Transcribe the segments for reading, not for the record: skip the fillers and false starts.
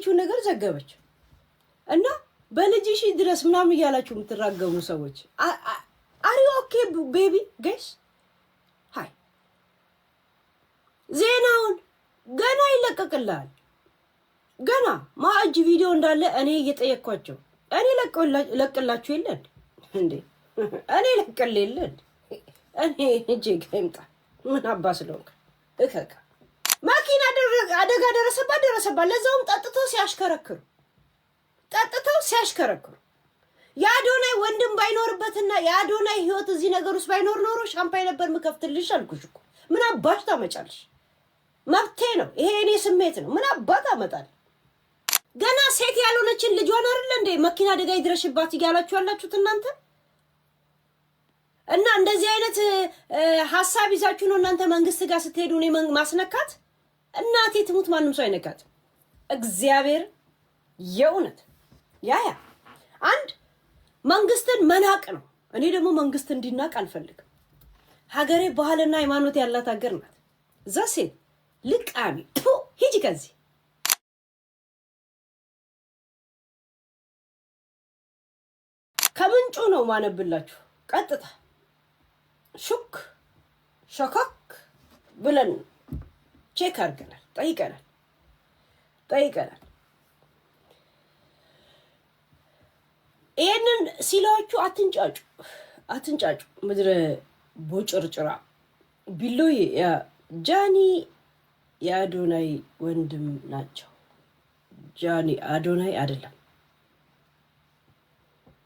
ያየችው ነገር ዘገበች እና በልጅሽ ድረስ ምናምን እያላችሁ የምትራገሙ ሰዎች አሪ ኦኬ ቤቢ ጋይስ ሃይ ዜናውን ገና ይለቀቅልሃል ገና ማእጅ ቪዲዮ እንዳለ እኔ እየጠየቅኳቸው እኔ ለቅላችሁ የለን እንዴ እኔ ለቅልልኝ እኔ እጄ ገምጣ ምን አባስለው እከካ ማኪና አደጋ ደረሰባት ለዛውም ጠጥተው ሲያሽከረክሩ የአዶናይ ወንድም ባይኖርበትና የአዶናይ ህይወት እዚህ ነገር ውስጥ ባይኖር ኖሮ ሻምፓኝ ነበር ምከፍትልሽ አልኩሽ እኮ ምን አባሽ ታመጫለሽ መብቴ ነው ይሄ እኔ ስሜት ነው ምን አባታ አመጣል ገና ሴት ያልሆነችን ልጇን አይደል እንዴ መኪና አደጋ ይድረሽባት ይያላችሁ ያላችሁት እናንተ እና እንደዚህ አይነት ሐሳብ ይዛችሁ ነው እናንተ መንግስት ጋር ስትሄዱ ነው ማስነካት እናቴ ትሙት ማንንም ሰው አይነካት እግዚአብሔር የእውነት ያ አንድ መንግስትን መናቅ ነው እኔ ደግሞ መንግስት እንዲናቅ አልፈልግም ሀገሬ ባህልና ሃይማኖት ያላት ሀገር ናት ዘሴት ልቃሚ ሂጂ ከዚህ ከምንጩ ነው ማነብላችሁ ቀጥታ ሹክ ሸከክ ብለን ቼክ አድርገናል ጠይቀናል ይሄንን ሲላችሁ አትንጫጩ ምድረ ቦጭርጭራ ቢሎይ ጃኒ የአዶናይ ወንድም ናቸው ጃኒ አዶናይ አይደለም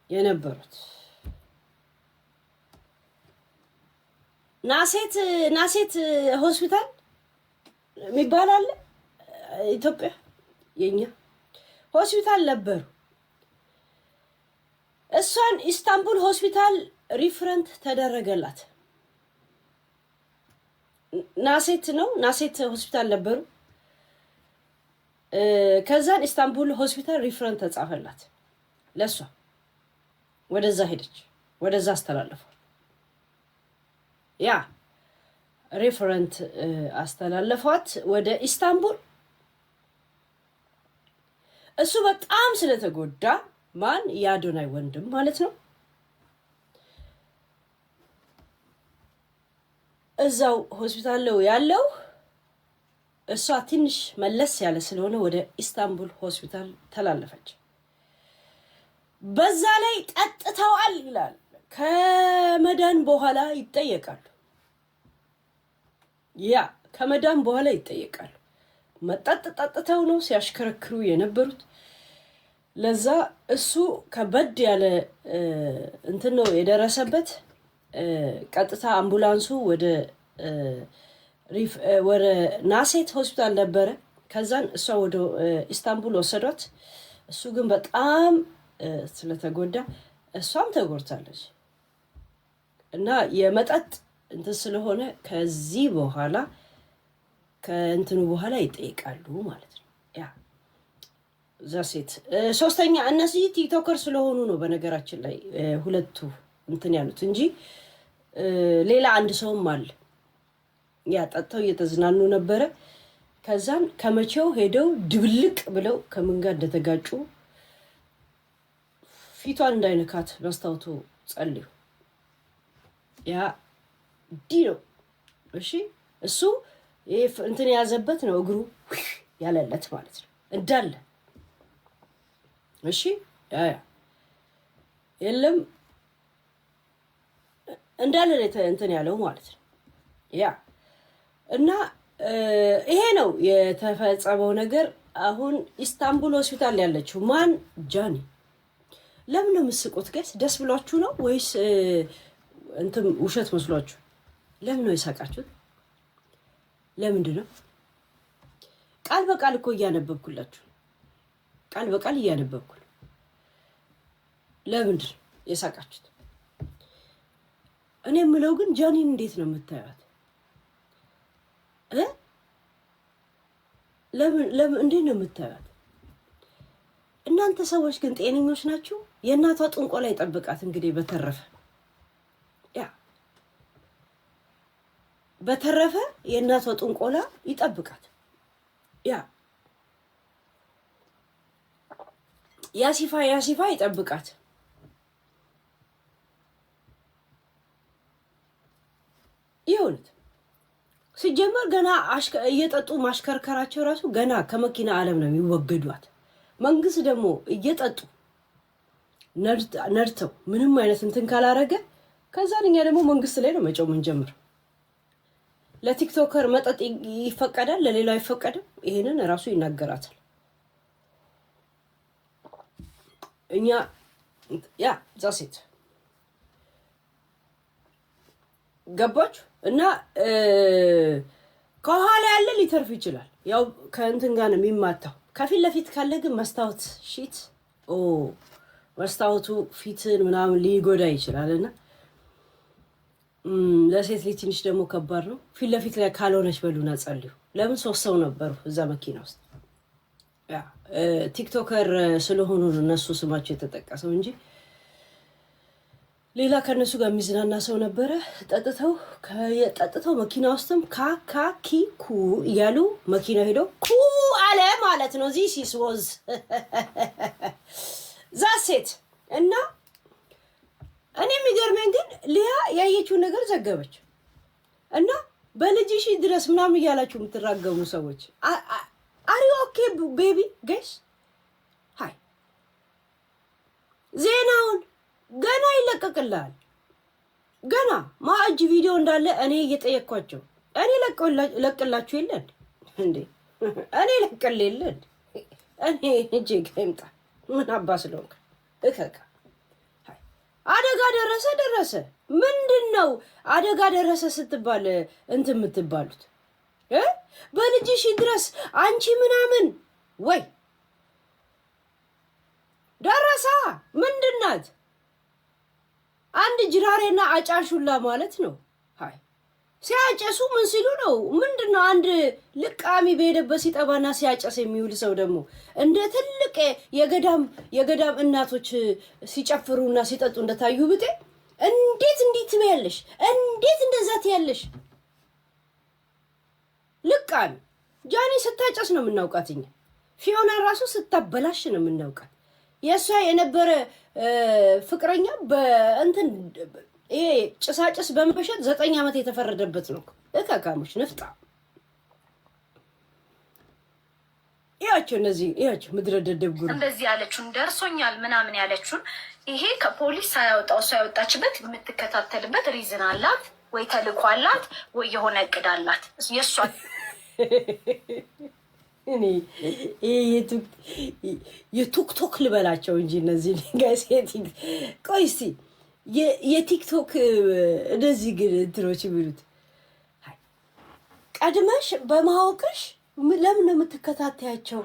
የነበሩት ናሴት ሆስፒታል የሚባል አለ ኢትዮጵያ የኛ ሆስፒታል ነበሩ እሷን ኢስታንቡል ሆስፒታል ሪፈረንት ተደረገላት ናሴት ሆስፒታል ነበሩ ከዛን ኢስታንቡል ሆስፒታል ሪፈረንት ተጻፈላት ለሷ ወደዛ ሄደች ወደዛ አስተላለፈ ያ ሪፈረንት አስተላለፏት ወደ ኢስታንቡል እሱ በጣም ስለተጎዳ ማን የአዶናይ ወንድም ማለት ነው እዛው ሆስፒታል ያለው እሷ ትንሽ መለስ ያለ ስለሆነ ወደ ኢስታንቡል ሆስፒታል ተላለፈች በዛ ላይ ጠጥተዋል ይላል ከመዳን በኋላ ይጠየቃሉ ያ ከመዳን በኋላ ይጠየቃሉ መጠጥተው ነው ሲያሽከረክሩ የነበሩት ለዛ እሱ ከበድ ያለ እንትን ነው የደረሰበት ቀጥታ አምቡላንሱ ወደ ናሴት ሆስፒታል ነበረ ከዛን እሷ ወደ ኢስታንቡል ወሰዷት እሱ ግን በጣም ስለተጎዳ እሷም ተጎድታለች እና የመጠጥ እንትን ስለሆነ ከዚህ በኋላ ከእንትኑ በኋላ ይጠይቃሉ ማለት ነው ያ ዛሴት ሶስተኛ እነዚህ ቲክቶከር ስለሆኑ ነው በነገራችን ላይ ሁለቱ እንትን ያሉት እንጂ ሌላ አንድ ሰውም አለ ያ ጠጥተው እየተዝናኑ ነበረ ከዛን ከመቼው ሄደው ድብልቅ ብለው ከምን ጋር እንደተጋጩ ፊቷን እንዳይነካት መስታወቱ ጸልዩ ያ ዲሮ እሺ እሱ እንትን ያዘበት ነው እግሩ ያለለት ማለት ነው እንዳለ እሺ ያ የለም እንዳለ እንትን ያለው ማለት ነው ያ እና ይሄ ነው የተፈጸመው ነገር አሁን ኢስታንቡል ሆስፒታል ያለችው ማን ጃኒ ለምን ነው መስቆት ጋይስ ደስ ብሏችሁ ነው ወይስ እንትን ውሸት መስሏችሁ ለምን ነው ይሳቃችሁት ለምንድን ነው ቃል በቃል እኮ እያነበብኩላችሁ ቃል በቃል እያነበብኩ ለምንድን ነው ይሳቃችሁት እኔ የምለው ግን ጃኒን እንዴት ነው የምታዩት ለምን እንዴት ነው የምታዩት እናንተ ሰዎች ግን ጤነኞች ናችሁ የእናቷ ጥንቆላ ይጠብቃት እንግዲህ በተረፈ የእናቷ ጥንቆላ ይጠብቃት ያ ያሲፋ ይጠብቃት። ይሁንት ሲጀመር ገና እየጠጡ ማሽከርከራቸው ራሱ ገና ከመኪና ዓለም ነው የሚወገዷት። መንግስት ደግሞ እየጠጡ ነድተው ምንም አይነት እንትን ካላረገ ከዛኛ ደግሞ መንግስት ላይ ነው መጮህ ምንጀምር። ለቲክቶከር መጠጥ ይፈቀዳል፣ ለሌላው አይፈቀድም። ይሄንን ራሱ ይናገራታል። እኛ ያ ዛሴት ገባችሁ እና ከኋላ ያለ ሊተርፍ ይችላል። ያው ከእንትን ጋር ነው የሚማታው። ከፊት ለፊት ካለ ግን መስታወት ሺት መስታወቱ ፊትን ምናምን ሊጎዳ ይችላልና ለሴት ልጅ ትንሽ ደግሞ ከባድ ነው። ፊት ለፊት ላይ ካልሆነች በሉና ጸልዩ። ለምን 3 ሰው ነበሩ እዛ መኪና ውስጥ። ያ ቲክቶከር ስለሆኑ እነሱ ስማቸው የተጠቀሰው እንጂ ሌላ ከነሱ ጋር የሚዝናና ሰው ነበረ። ጠጥተው መኪና ውስጥም ካካኪኩ እያሉ መኪና ሄደው ኩ አለ ማለት ነው። ዚስ ዋዝ ዛሴት እና እኔ የሚገርመኝ ግን ሊያ ያየችውን ነገር ዘገበች እና በልጅሽ ድረስ ምናምን እያላችሁ የምትራገሙ ሰዎች አሪ ኦኬ ቤቢ ገስ ሃይ ዜናውን ገና ይለቀቅልሃል። ገና ማእጅ ቪዲዮ እንዳለ እኔ እየጠየኳቸው እኔ ለቅላችሁ የለን እንዴ? እኔ ለቅል የለን እኔ እጄ ገምጣ ምን አባ ስለሆንክ እከካ አደጋ ደረሰ ምንድነው? አደጋ ደረሰ ስትባል እንትን የምትባሉት በልጅሽ ድረስ አንቺ ምናምን ወይ ደረሳ ምንድናት? አንድ ጅራሬና አጫሹላ ማለት ነው። ሃይ ሲያጨሱ ምን ሲሉ ነው? ምንድነው? አንድ ልቃሚ በሄደበት ሲጠባና ሲያጨስ የሚውል ሰው ደግሞ እንደ ትልቅ የገዳም እናቶች ሲጨፍሩና ሲጠጡ እንደታዩ ብጤ እንዴት ትበያለሽ? እንዴት እንደዛ ትያለሽ? ልቃሚ ጃኒ ስታጨስ ነው የምናውቃት እኛ። ፊዮና ራሱ ስታበላሽ ነው የምናውቃት። የእሷ የነበረ ፍቅረኛ በእንትን ይሄ ጭሳጭስ በመሸጥ 9 ዓመት የተፈረደበት ነው። እካካሞች ንፍጣ ያቸው እነዚህ ያቸው ምድረ ደደብ ጉሩ እንደዚህ ያለችውን ደርሶኛል ምናምን ያለችውን ይሄ ከፖሊስ ሳያወጣው እሷ ያወጣችበት የምትከታተልበት ሪዝን አላት ወይ ተልኮ አላት ወይ የሆነ እቅድ አላት የእሷ እኔ የቲክቶክ ልበላቸው እንጂ እነዚህ ጋይስ ቆይ እስቲ የቲክቶክ እንደዚህ ግን እንትኖች የሚሉት ቀድመሽ በማወቅሽ ለምን ነው የምትከታተያቸው?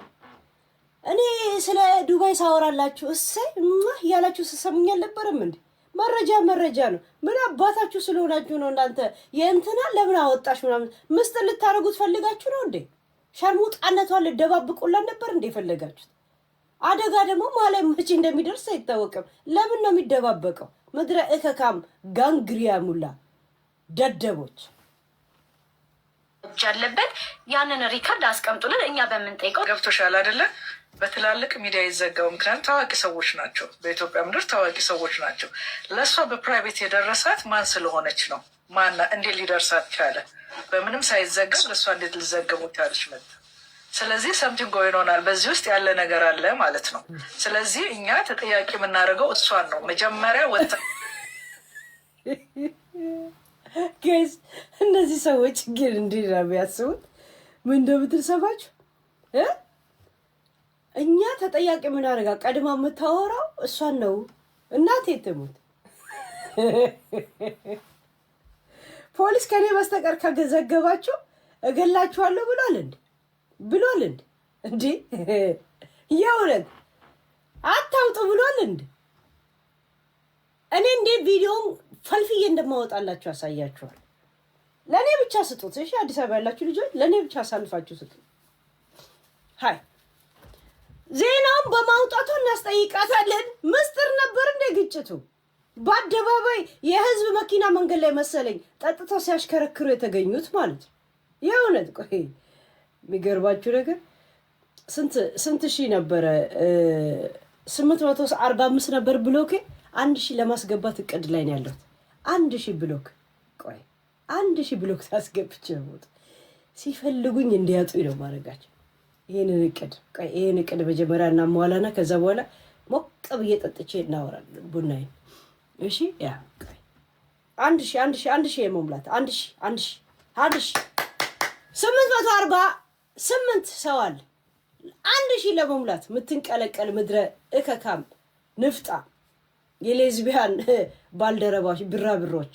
እኔ ስለ ዱባይ ሳወራላችሁ እሰይ ያላችሁ ስሰሙኝ አልነበረም እንዴ? መረጃ ነው። ምን አባታችሁ ስለሆናችሁ ነው እናንተ የእንትና ለምን አወጣሽ ምናምን ምስጢር ልታረጉት ፈልጋችሁ ነው እንዴ? ሸርሙጣነቷን ልደባብቁላት ነበር እንዴ ፈለጋችሁት? አደጋ ደግሞ ማለት መቼ እንደሚደርስ አይታወቅም። ለምን ነው የሚደባበቀው? ምድረ እከካም ጋንግሪያ ሙላ ደደቦች ያለበት ያንን ሪከርድ አስቀምጡልን እኛ በምንጠይቀው። ገብቶሻል አይደለ? በትላልቅ ሚዲያ ይዘጋው። ምክንያቱም ታዋቂ ሰዎች ናቸው፣ በኢትዮጵያ ምድር ታዋቂ ሰዎች ናቸው። ለእሷ በፕራይቬት የደረሳት ማን ስለሆነች ነው? ማና እንዴት ሊደርሳት ቻለ? በምንም ሳይዘጋ ለእሷ እንዴት ልዘገቡ ቻለች? መጣ። ስለዚህ ሰምቲንግ ይሆናል፣ በዚህ ውስጥ ያለ ነገር አለ ማለት ነው። ስለዚህ እኛ ተጠያቂ የምናደርገው እሷን ነው። መጀመሪያ ወጣ ጋይስ እነዚህ ሰዎች ግን እንዲህ ነው የሚያስቡት። ምን እንደምትል ሰማችሁ? እኛ ተጠያቂ የምናደርጋ ቀድማ የምታወራው እሷን ነው። እናቴ ትሙት ፖሊስ ከኔ በስተቀር ከዘገባችሁ እገላችኋለሁ ብሏል እንዴ? የእውነት አታውጡ ብሏል እንዴ? እኔ እንዴት ቪዲዮን ፈልፍዬ እንደማወጣላችሁ ያሳያችኋል። ለእኔ ብቻ ስጡት እሺ። አዲስ አበባ ያላችሁ ልጆች ለእኔ ብቻ አሳልፋችሁ ስጡት። ሃይ ዜናውን በማውጣቱ እናስጠይቃታለን። ምስጢር ነበር እንደ ግጭቱ በአደባባይ የህዝብ መኪና መንገድ ላይ መሰለኝ ጠጥተው ሲያሽከረክሩ የተገኙት ማለት ነው። የእውነት ቆይ የሚገርባችሁ ነገር ስንት ሺህ ነበረ 845 ነበር ብሎክ 1000 ለማስገባት እቅድ ላይ ነው ያለው። 1000 ብሎክ ቆይ 1000 ብሎክ ታስገብቼ ነው ሲፈልጉኝ እንዲያጡኝ ነው ማረጋቸው። ይሄንን እቅድ መጀመሪያ እናሟላና ከዛ በኋላ ሞቅ ብዬ ጠጥቼ እናወራለን ቡናዬን። እሺ ያ ቆይ 1000 የመሙላት 1000 848 ሰው አለ 1000 ለመሙላት ምትንቀለቀል ምድረ እከካም ንፍጣ የሌዝቢያን ባልደረባዎች ብራብሮች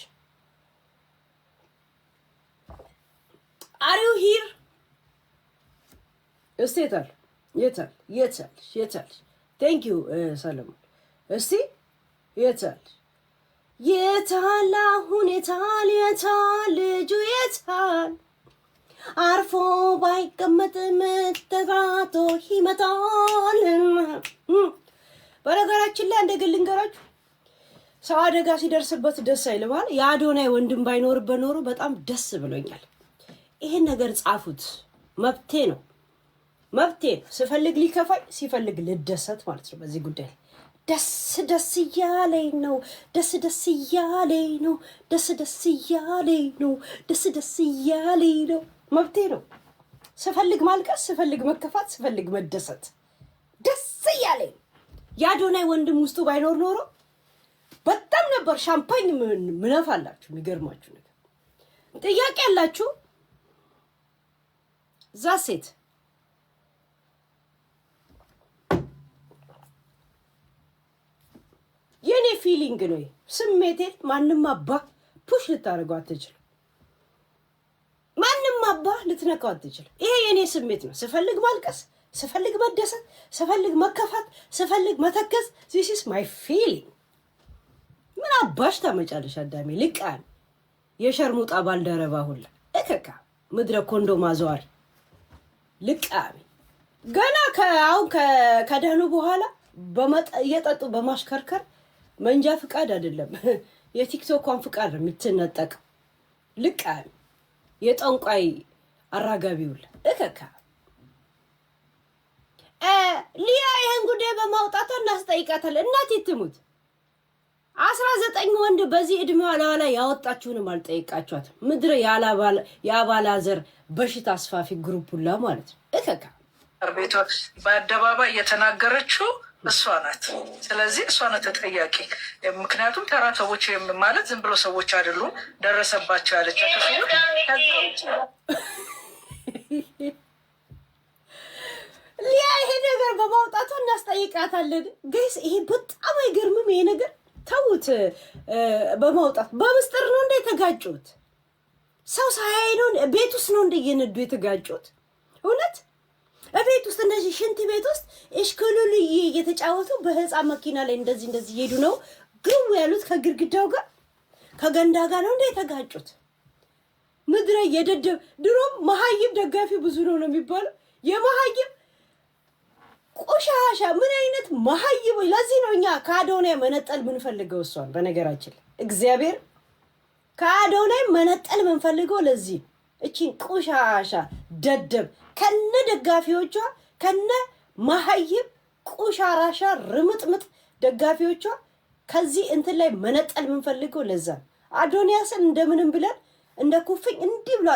አሪው ሂር እስቴታል የታል ቴንክ ዩ ሰለሞን እስቲ የታል አሁን የታል ልጁ የታል አርፎ ባይቀመጥ ተጋቶ ይመጣል። በነገራችን ላይ እንደግል ልንገራችሁ ሰው አደጋ ሲደርስበት ደስ አይልም። የአዶናይ ወንድም ባይኖርበት ኖሮ በጣም ደስ ብሎኛል። ይሄን ነገር ጻፉት። መብቴ ነው። ስፈልግ ሊከፋኝ ሲፈልግ ልደሰት ማለት ነው። በዚህ ጉዳይ ደስ እያለኝ ነው። መብቴ ነው። ስፈልግ ማልቀስ፣ ስፈልግ መከፋት፣ ስፈልግ መደሰት ደስ እያለኝ። የአዶናይ ወንድም ውስጡ ባይኖር ኖሮ በጣም ነበር ሻምፓኝ ምነፋላችሁ። የሚገርማችሁ ነገር ጥያቄ ያላችሁ ዛሴት የኔ ፊሊንግ ነው። ስሜቴን ማንም አባ ፑሽ ልታደርገው አትችልም። ማንም አባ ልትነካው አትችልም። ይሄ የኔ ስሜት ነው። ስፈልግ ማልቀስ፣ ስፈልግ መደሰት፣ ስፈልግ መከፋት፣ ስፈልግ መተከዝ this is my feeling። ምን አባሽ ታመጫለሽ አዳሜ ልቃን የሸርሙጣ ባልደረባ ሁላ እከካ ምድረ ኮንዶ ማዘዋሪ ልቃሚ ገና ከደህኑ በኋላ እየጠጡ በማሽከርከር መንጃ ፍቃድ አይደለም የቲክቶኳን ፍቃድ ነው የምትነጠቀው። ልቃሚ የጠንቋይ አራጋቢውል እከካ ሊያ ይሄን ጉዳይ በማውጣቷ እናስጠይቃታለን። እናቴ ትሙት 19 ወንድ በዚህ እድሜዋ ላይ ያወጣችሁንም አልጠይቃችኋትም። ምድረ የአባላዘር በሽታ አስፋፊ ግሩፕ ሁላ ማለት ነው። እከካ ቤቷ በአደባባይ እየተናገረችው እሷ ናት። ስለዚህ እሷ ናት ተጠያቂ። ምክንያቱም ተራ ሰዎች ማለት ዝም ብሎ ሰዎች አይደሉም። ደረሰባቸው ያለቻቸው ሰዎች ሊያ ይሄ ነገር በማውጣቷ እናስጠይቃታለን። ገይስ ይሄ በጣም አይገርምም? ይሄ ነገር ተውት። በማውጣት በምስጢር ነው እንደ የተጋጩት። ሰው ሳያይ ነው ቤት ውስጥ ነው እንደ እየነዱ የተጋጩት። እውነት ቤት ውስጥ እንደዚህ ሽንት ቤት ውስጥ እሽክሉል እየተጫወቱ በህፃን መኪና ላይ እንደዚህ እየሄዱ ነው ግው ያሉት ከግድግዳው ጋር ከገንዳ ጋር ነው እንደ የተጋጩት። ምድረ የደደብ ድሮም መሀይም ደጋፊ ብዙ ነው የሚባለው። የመሀይም ቆሻሻ ምን አይነት መሀይም! ለዚህ ነው እኛ ከአዶናይ መነጠል ምንፈልገው እሷን። በነገራችን እግዚአብሔር ከአዶናይ መነጠል ምንፈልገው ለዚህ እቺን ቆሻሻ ደደብ ከነ ደጋፊዎቿ ከነ መሀይም ቆሻራሻ ርምጥምጥ ደጋፊዎቿ ከዚህ እንትን ላይ መነጠል ምንፈልገው ለዛ አዶናይስን እንደምንም ብለን እንደ ኩፍኝ እንዲህ ብላ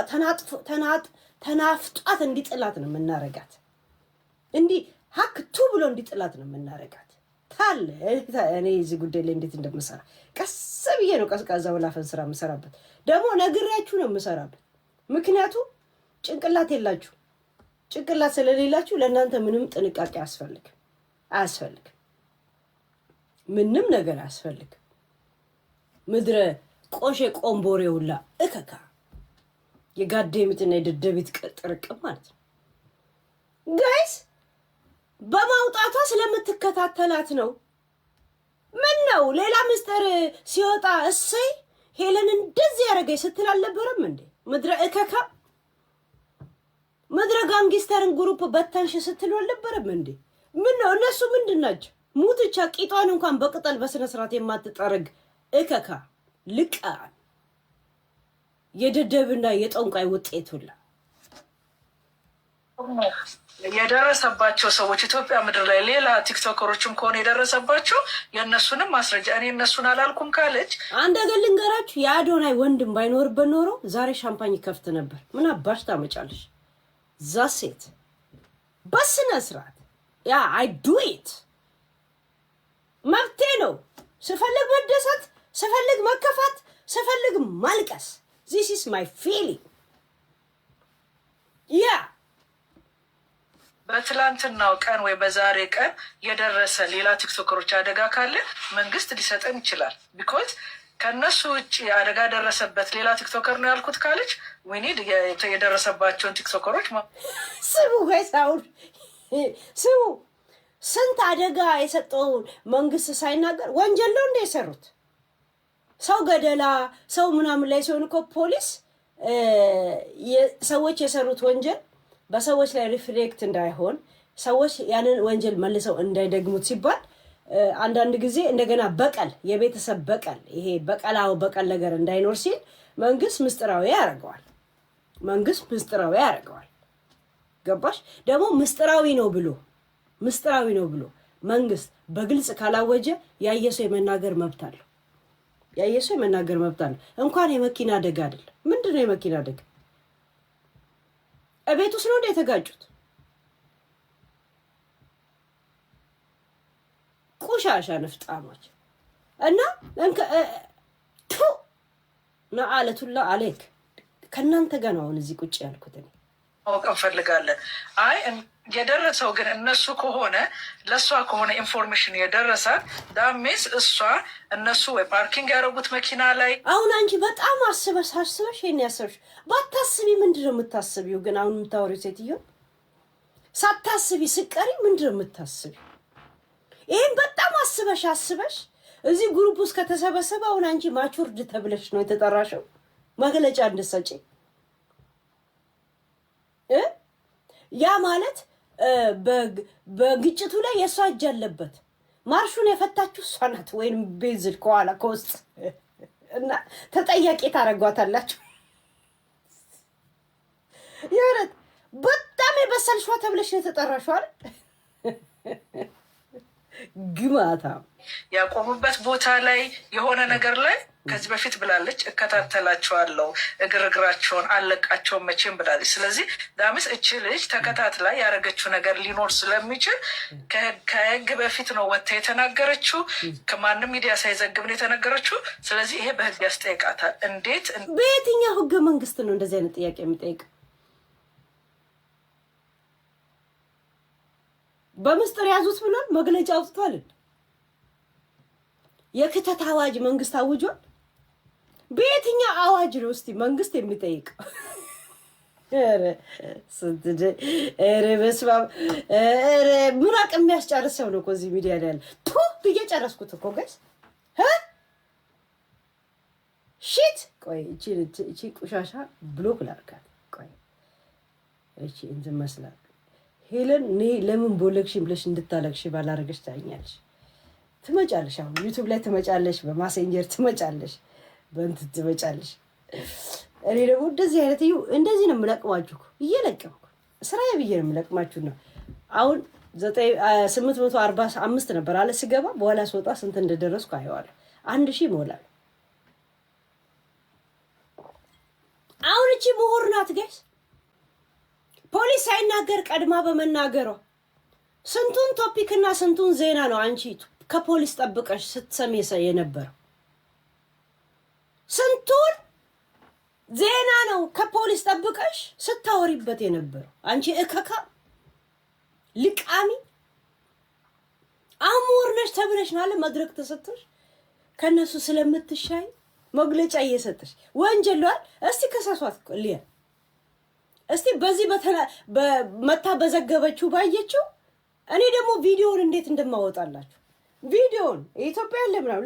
ተናፍጧት እንዲጥላት ነው የምናረጋት። እንዲህ ሀክቱ ብሎ እንዲጥላት ነው የምናረጋት። ታለ እኔ እዚህ ጉዳይ ላይ እንዴት እንደምሰራ ቀስ ብዬ ነው ቀዝቃዛ ወላፈን ስራ የምሰራበት። ደግሞ ነግሬያችሁ ነው የምሰራበት። ምክንያቱም ጭንቅላት የላችሁ። ጭንቅላት ስለሌላችሁ ለእናንተ ምንም ጥንቃቄ አያስፈልግም። ምንም ነገር አያስፈልግም። ምድረ ቆሼ ቆምቦሬ ሁላ እከካ የጋዴሚትና የደደቢት ጥርቅም ማለት ነው። ጋይስ በማውጣቷ ስለምትከታተላት ነው። ምን ነው ሌላ ምስጢር ሲወጣ እሰይ ሄለን እንደዚህ ያደረገኝ ስትል አልነበረም እንዴ? ምድረ እከካ ምድረ ጋንጊስተርን ግሩፕ በተንሽ ስትል አልነበረም እንዴ? ምን ነው እነሱ ምንድናቸው? ሙትቻ ቂጧን እንኳን በቅጠል በስነ ስርዓት የማትጠረግ እከካ ልቃን የደደብና የጠንቋይ ውጤት ሁላ የደረሰባቸው ሰዎች ኢትዮጵያ ምድር ላይ ሌላ ቲክቶከሮችም ከሆነ የደረሰባቸው የእነሱንም ማስረጃ እኔ እነሱን አላልኩም ካለች አንድ ነገር ልንገራችሁ፣ የአዶናይ ወንድም ባይኖርበት ኖሮ ዛሬ ሻምፓኝ ከፍት ነበር። ምን አባሽ ታመጫለሽ? ዛሴት በስነ ስርዓት ያ አይ ዱ ኢት መብቴ ነው። ስፈልግ መደሰት፣ ስፈልግ መከፋት፣ ስፈልግ ማልቀስ ዚስ ኢዝ ማይ ፊሊንግ ያ በትላንትናው ቀን ወይ በዛሬ ቀን የደረሰ ሌላ ቲክቶከሮች አደጋ ካለ መንግስት ሊሰጠን ይችላል። ቢኮዝ ከእነሱ ውጭ አደጋ ደረሰበት ሌላ ቲክቶከር ነው ያልኩት ካለች ዊኒድ የደረሰባቸውን ቲክቶከሮች ስሙ ሳውድ ስሙ። ስንት አደጋ የሰጠውን መንግስት ሳይናገር ወንጀል ነው እንደ የሰሩት ሰው ገደላ ሰው ምናምን ላይ ሲሆን እኮ ፖሊስ ሰዎች የሰሩት ወንጀል በሰዎች ላይ ሪፍሌክት እንዳይሆን ሰዎች ያንን ወንጀል መልሰው እንዳይደግሙት ሲባል አንዳንድ ጊዜ እንደገና በቀል የቤተሰብ በቀል ይሄ በቀል ነገር እንዳይኖር ሲል መንግስት ምስጢራዊ ያደርገዋል። ገባሽ? ደግሞ ምስጢራዊ ነው ብሎ መንግስት በግልጽ ካላወጀ ያየሰው የመናገር መብት አለው። እንኳን የመኪና አደጋ አይደለም። ምንድነው የመኪና አደጋ? እቤት ውስጥ ነው የተጋጩት። ቆሻሻ ነፍጣሞች እና ነአለቱላ አሌክ ከእናንተ ጋር ነው አሁን እዚህ ቁጭ ያልኩት እኔ ማወቅ እንፈልጋለን። አይ የደረሰው ግን እነሱ ከሆነ ለእሷ ከሆነ ኢንፎርሜሽን የደረሳት ዳሜስ እነሱ ወይ ፓርኪንግ ያደረጉት መኪና ላይ አሁን አንቺ በጣም አስበሽ ይሄን ያሰብሽ ባታስቢ ምንድን ነው የምታስቢው? ግን አሁን የምታወሪው ሴትዮ ሳታስቢ ስቀሪ ምንድን ነው የምታስቢው? ይሄን በጣም አስበሽ እዚህ ግሩፕ ውስጥ ከተሰበሰበ አሁን አንቺ ማቹርድ ተብለሽ ነው የተጠራሽው መግለጫ እንድትሰጪ ያ ማለት በግጭቱ ላይ የሷ እጅ አለበት። ማርሹን የፈታችሁ እሷ ናት ወይም ቤዝድ ከኋላ ከውስጥ እና ተጠያቂ ታረጓታላችሁ። ይወረት በጣም የበሰልሽዋ ተብለሽ ነው የተጠራሽው አይደል? ግማታ ያቆሙበት ቦታ ላይ የሆነ ነገር ላይ ከዚህ በፊት ብላለች፣ እከታተላቸዋለሁ እግርግራቸውን አለቃቸውን መቼም ብላለች። ስለዚህ ዳምስ እች ልጅ ተከታትላ ያደረገችው ነገር ሊኖር ስለሚችል ከህግ በፊት ነው ወጥታ የተናገረችው። ከማንም ሚዲያ ሳይዘግብ ነው የተናገረችው። ስለዚህ ይሄ በህግ ያስጠይቃታል። እንዴት በየትኛው ህገ መንግስት ነው እንደዚህ አይነት ጥያቄ የሚጠይቅ? በምስጢር ያዙት ብሏል፣ መግለጫ አውጥቷል። የክተት አዋጅ መንግስት አውጇል። በየትኛው አዋጅ ነው እስቲ መንግስት የሚጠይቀው? በስመ አብ ምራቅ የሚያስጨርስ ሰው ነው እኮ እዚህ ሚዲያ ላይ ያለ። ብዬ ጨረስኩት እኮ ጋይስ። ሺት ቆይ እቺ ቆሻሻ ብሎክ ላርካት። ቆይ እቺ እንትን መስላል ሄለን እኔ ለምን ቦለክሽን ብለሽ እንድታለቅሽ ባላረገሽ ታኛለሽ። ትመጫለሽ፣ አሁን ዩቲዩብ ላይ ትመጫለሽ፣ በማሴንጀር ትመጫለሽ፣ በእንትን ትመጫለሽ። እኔ ደግሞ እንደዚህ ነው የምለቅማችሁ፣ እየለቀምኩ ስራዬ ብዬ ነው የምለቅማችሁ ነው። አሁን 845 ነበር አለ ስገባ፣ በኋላ ስወጣ ስንት እንደደረስኩ አየዋለሁ። 1000 ይሞላል። አሁን እቺ ምሁር ናት ጋይስ። ፖሊስ ሳይናገር ቀድማ በመናገሯ ስንቱን ቶፒክ እና ስንቱን ዜና ነው አንቺ ከፖሊስ ጠብቀሽ ስትሰሚ የነበረው? ስንቱን ዜና ነው ከፖሊስ ጠብቀሽ ስታወሪበት የነበረው? አንቺ እከካ ልቃሚ አሞር ነሽ ተብለሽ ነው አለ መድረክ ተሰጥቶሽ ከነሱ ስለምትሻይ መግለጫ እየሰጠሽ ወንጀሏል። እስቲ ከሳሷት ሊያ እስቲ በዚህ መታ በዘገበችው ባየችው። እኔ ደግሞ ቪዲዮውን እንዴት እንደማወጣላችሁ ቪዲዮውን ኢትዮጵያ ያለ ምናምን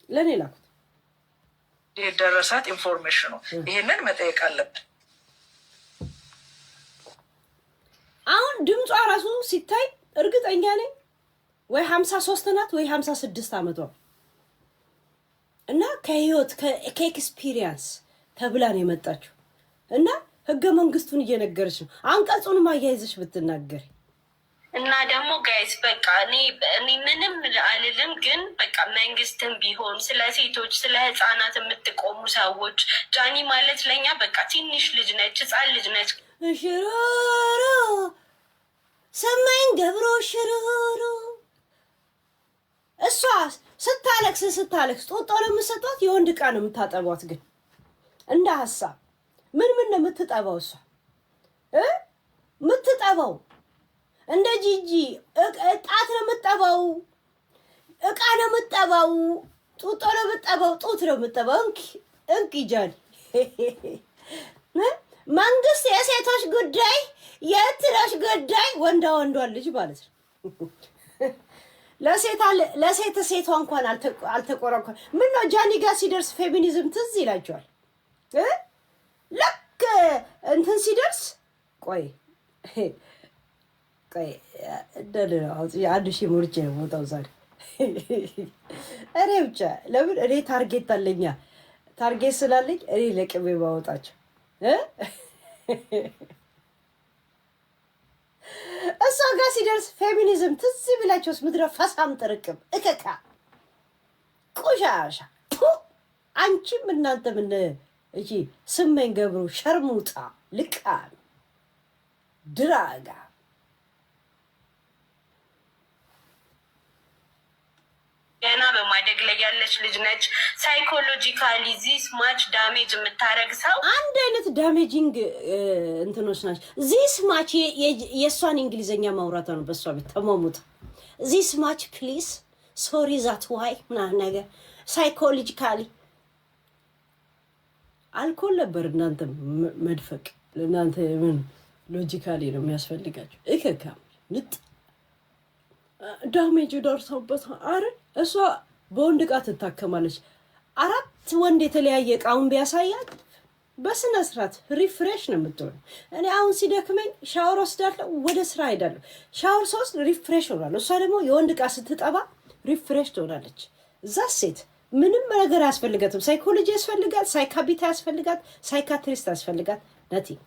ለኔ ላኩት የደረሳት ኢንፎርሜሽኑ ይሄንን መጠየቅ አለብን። አሁን ድምጿ ራሱ ሲታይ እርግጠኛ ነኝ ወይ 53 ናት ወይ 56 ዓመቷ እና ከህይወት ከኤክስፒሪየንስ ተብላ ነው የመጣችው እና ህገ መንግስቱን እየነገረች ነው። አንቀጹንም አያይዘሽ ብትናገሪ እና ደግሞ ጋይስ በቃ እኔ ምንም አልልም፣ ግን በቃ መንግስትም ቢሆን ስለ ሴቶች ስለ ህፃናት የምትቆሙ ሰዎች ጃኒ ማለት ለኛ በቃ ትንሽ ልጅ ነች፣ ህፃን ልጅ ነች። ሽሮሮ ሰማኝ ገብሮ ሽሮሮ እሷ ስታለቅስ ጦጦ ነው የምትሰጧት፣ የወንድ ዕቃ ነው የምታጠቧት። ግን እንደ ሀሳብ ምን ነው የምትጠባው? እሷ የምትጠባው እንደ ጂጂ ጣት ነው የምትጠባው፣ ዕቃ ነው የምትጠባው፣ ጡጦ ነው የምትጠባው፣ ጡት ነው የምትጠባው። እንኪ ጃኒ መንግስት የሴቶች ጉዳይ የትራሽ ጉዳይ ወንዷን ልጅ ማለት ነው። ለሴት ሴቷ እንኳን አልተቆረቆረ። ምን ነው ጃኒ ጋር ሲደርስ ፌሚኒዝም ትዝ ይላቸዋል። ልክ እንትን ሲደርስ ቆይ አንድ ሺህ ሙርቼ ነው ቦታው ዛሬ። እኔ ብቻ ለምን እኔ ታርጌት አለኛ፣ ታርጌት ስላለኝ እኔ ለቅቤ ባወጣቸው እሷ ጋር ሲደርስ ፌሚኒዝም ትዝ ብላቸውስ ምድረ ፈሳም ጥርቅም እከካ ቆሻሻ አንቺም እናንተ ምን እቺ ስመኝ ገብሩ ሸርሙጣ ልቃም ድራጋ ገና በማደግ ላይ ያለች ልጅ ነች። ሳይኮሎጂካሊ ዚስ ማች ዳሜጅ የምታረግ ሰው አንድ አይነት ዳሜጂንግ እንትኖች ናቸው። ዚስ ማች የእሷን እንግሊዘኛ ማውራቷ ነው። በእሷ ቤት ተሟሙት ዚስ ማች ፕሊዝ ሶሪ ዛት ዋይ ምናምን ነገር ሳይኮሎጂካሊ አልኮል ነበር እናንተ መድፈቅ ለእናንተ ምን ሎጂካሊ ነው የሚያስፈልጋቸው። እከካም ንጥ ዳሜጅ ደርሰውበት አረ እሷ በወንድ ዕቃ ትታከማለች። 4 ወንድ የተለያየ ዕቃውን ቢያሳያት በስነ ስርዓት ሪፍሬሽ ነው የምትሆነው። እኔ አሁን ሲደክመኝ ሻወር ወስዳለሁ፣ ወደ ስራ ሄዳለሁ። ሻወር ሶስት ሪፍሬሽ ሆናለሁ። እሷ ደግሞ የወንድ ዕቃ ስትጠባ ሪፍሬሽ ትሆናለች። እዛ ሴት ምንም ነገር አያስፈልጋትም። ሳይኮሎጂ ያስፈልጋት፣ ሳይካቢታ ያስፈልጋት፣ ሳይካትሪስት ያስፈልጋት ነቲንግ።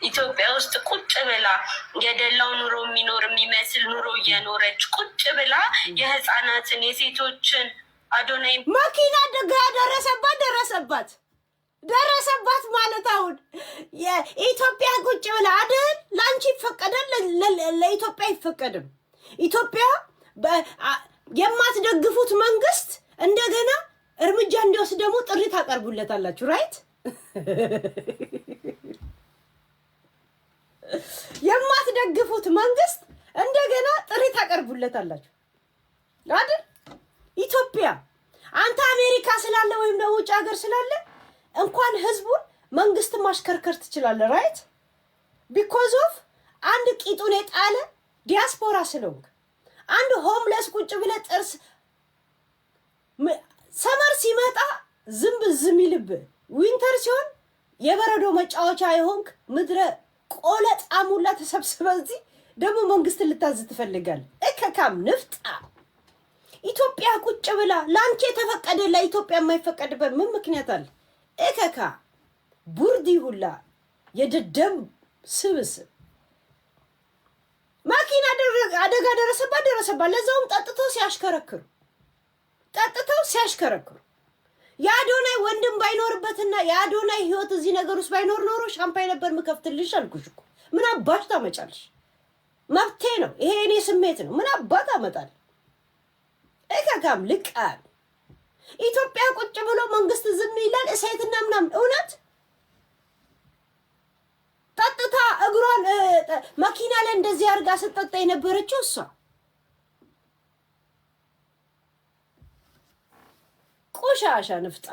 ኢትዮጵያ ውስጥ ቁጭ ብላ የደላው ኑሮ የሚኖር የሚመስል ኑሮ እየኖረች ቁጭ ብላ የህፃናትን የሴቶችን አዶናይ መኪና አደጋ ደረሰባት ማለት አሁን የኢትዮጵያ ቁጭ ብላ አይደል? ለአንቺ ይፈቀዳል፣ ለኢትዮጵያ አይፈቀድም። ኢትዮጵያ የማትደግፉት መንግስት እንደገና እርምጃ እንዲወስድ ደግሞ ጥሪ ታቀርቡለታላችሁ። ራይት የማትደግፉት መንግስት እንደገና ጥሪ ታቀርቡለታላችሁ አይደል? ኢትዮጵያ አንተ አሜሪካ ስላለ ወይም ደግሞ ውጭ ሀገር ስላለ እንኳን ህዝቡን መንግስት ማሽከርከር ትችላለህ። ራይት ቢኮዝ ኦፍ አንድ ቂጡን የጣለ ዲያስፖራ ስለሆንክ አንድ ሆምለስ ቁጭ ብለህ ጥርስ ሰመር ሲመጣ ዝም ይልብህ፣ ዊንተር ሲሆን የበረዶ መጫወቻ የሆንክ ምድረ ቆለጥ አሙላ ተሰብስበ እዚህ ደግሞ መንግስትን ልታዝ ትፈልጋለህ። እከካም ንፍጣ ኢትዮጵያ ቁጭ ብላ ለአንቺ የተፈቀደ ለኢትዮጵያ የማይፈቀድበት ምን ምክንያት አለ? እከካ ቡርዲ ሁላ የደደም ስብስብ መኪና አደጋ ደረሰባት። ለዛውም ጠጥተው ሲያሽከረክሩ የአዶናይ ወንድም ባይኖርበትና የአዶናይ ህይወት እዚህ ነገር ውስጥ ባይኖር ኖሮ ሻምፓኝ ነበር ምከፍትልሽ አልኩሽ እኮ። ምን አባሽ ታመጫለሽ? መብቴ ነው ይሄ፣ እኔ ስሜት ነው። ምን አባት አመጣል? እከካም ልቃል ኢትዮጵያ ቁጭ ብሎ መንግስት ዝም ይላል። እሳይትና ምናምን እውነት ጠጥታ እግሯን መኪና ላይ እንደዚህ አድርጋ ስትጠጣ የነበረችው እሷ ቆሻሻ ንፍጣ።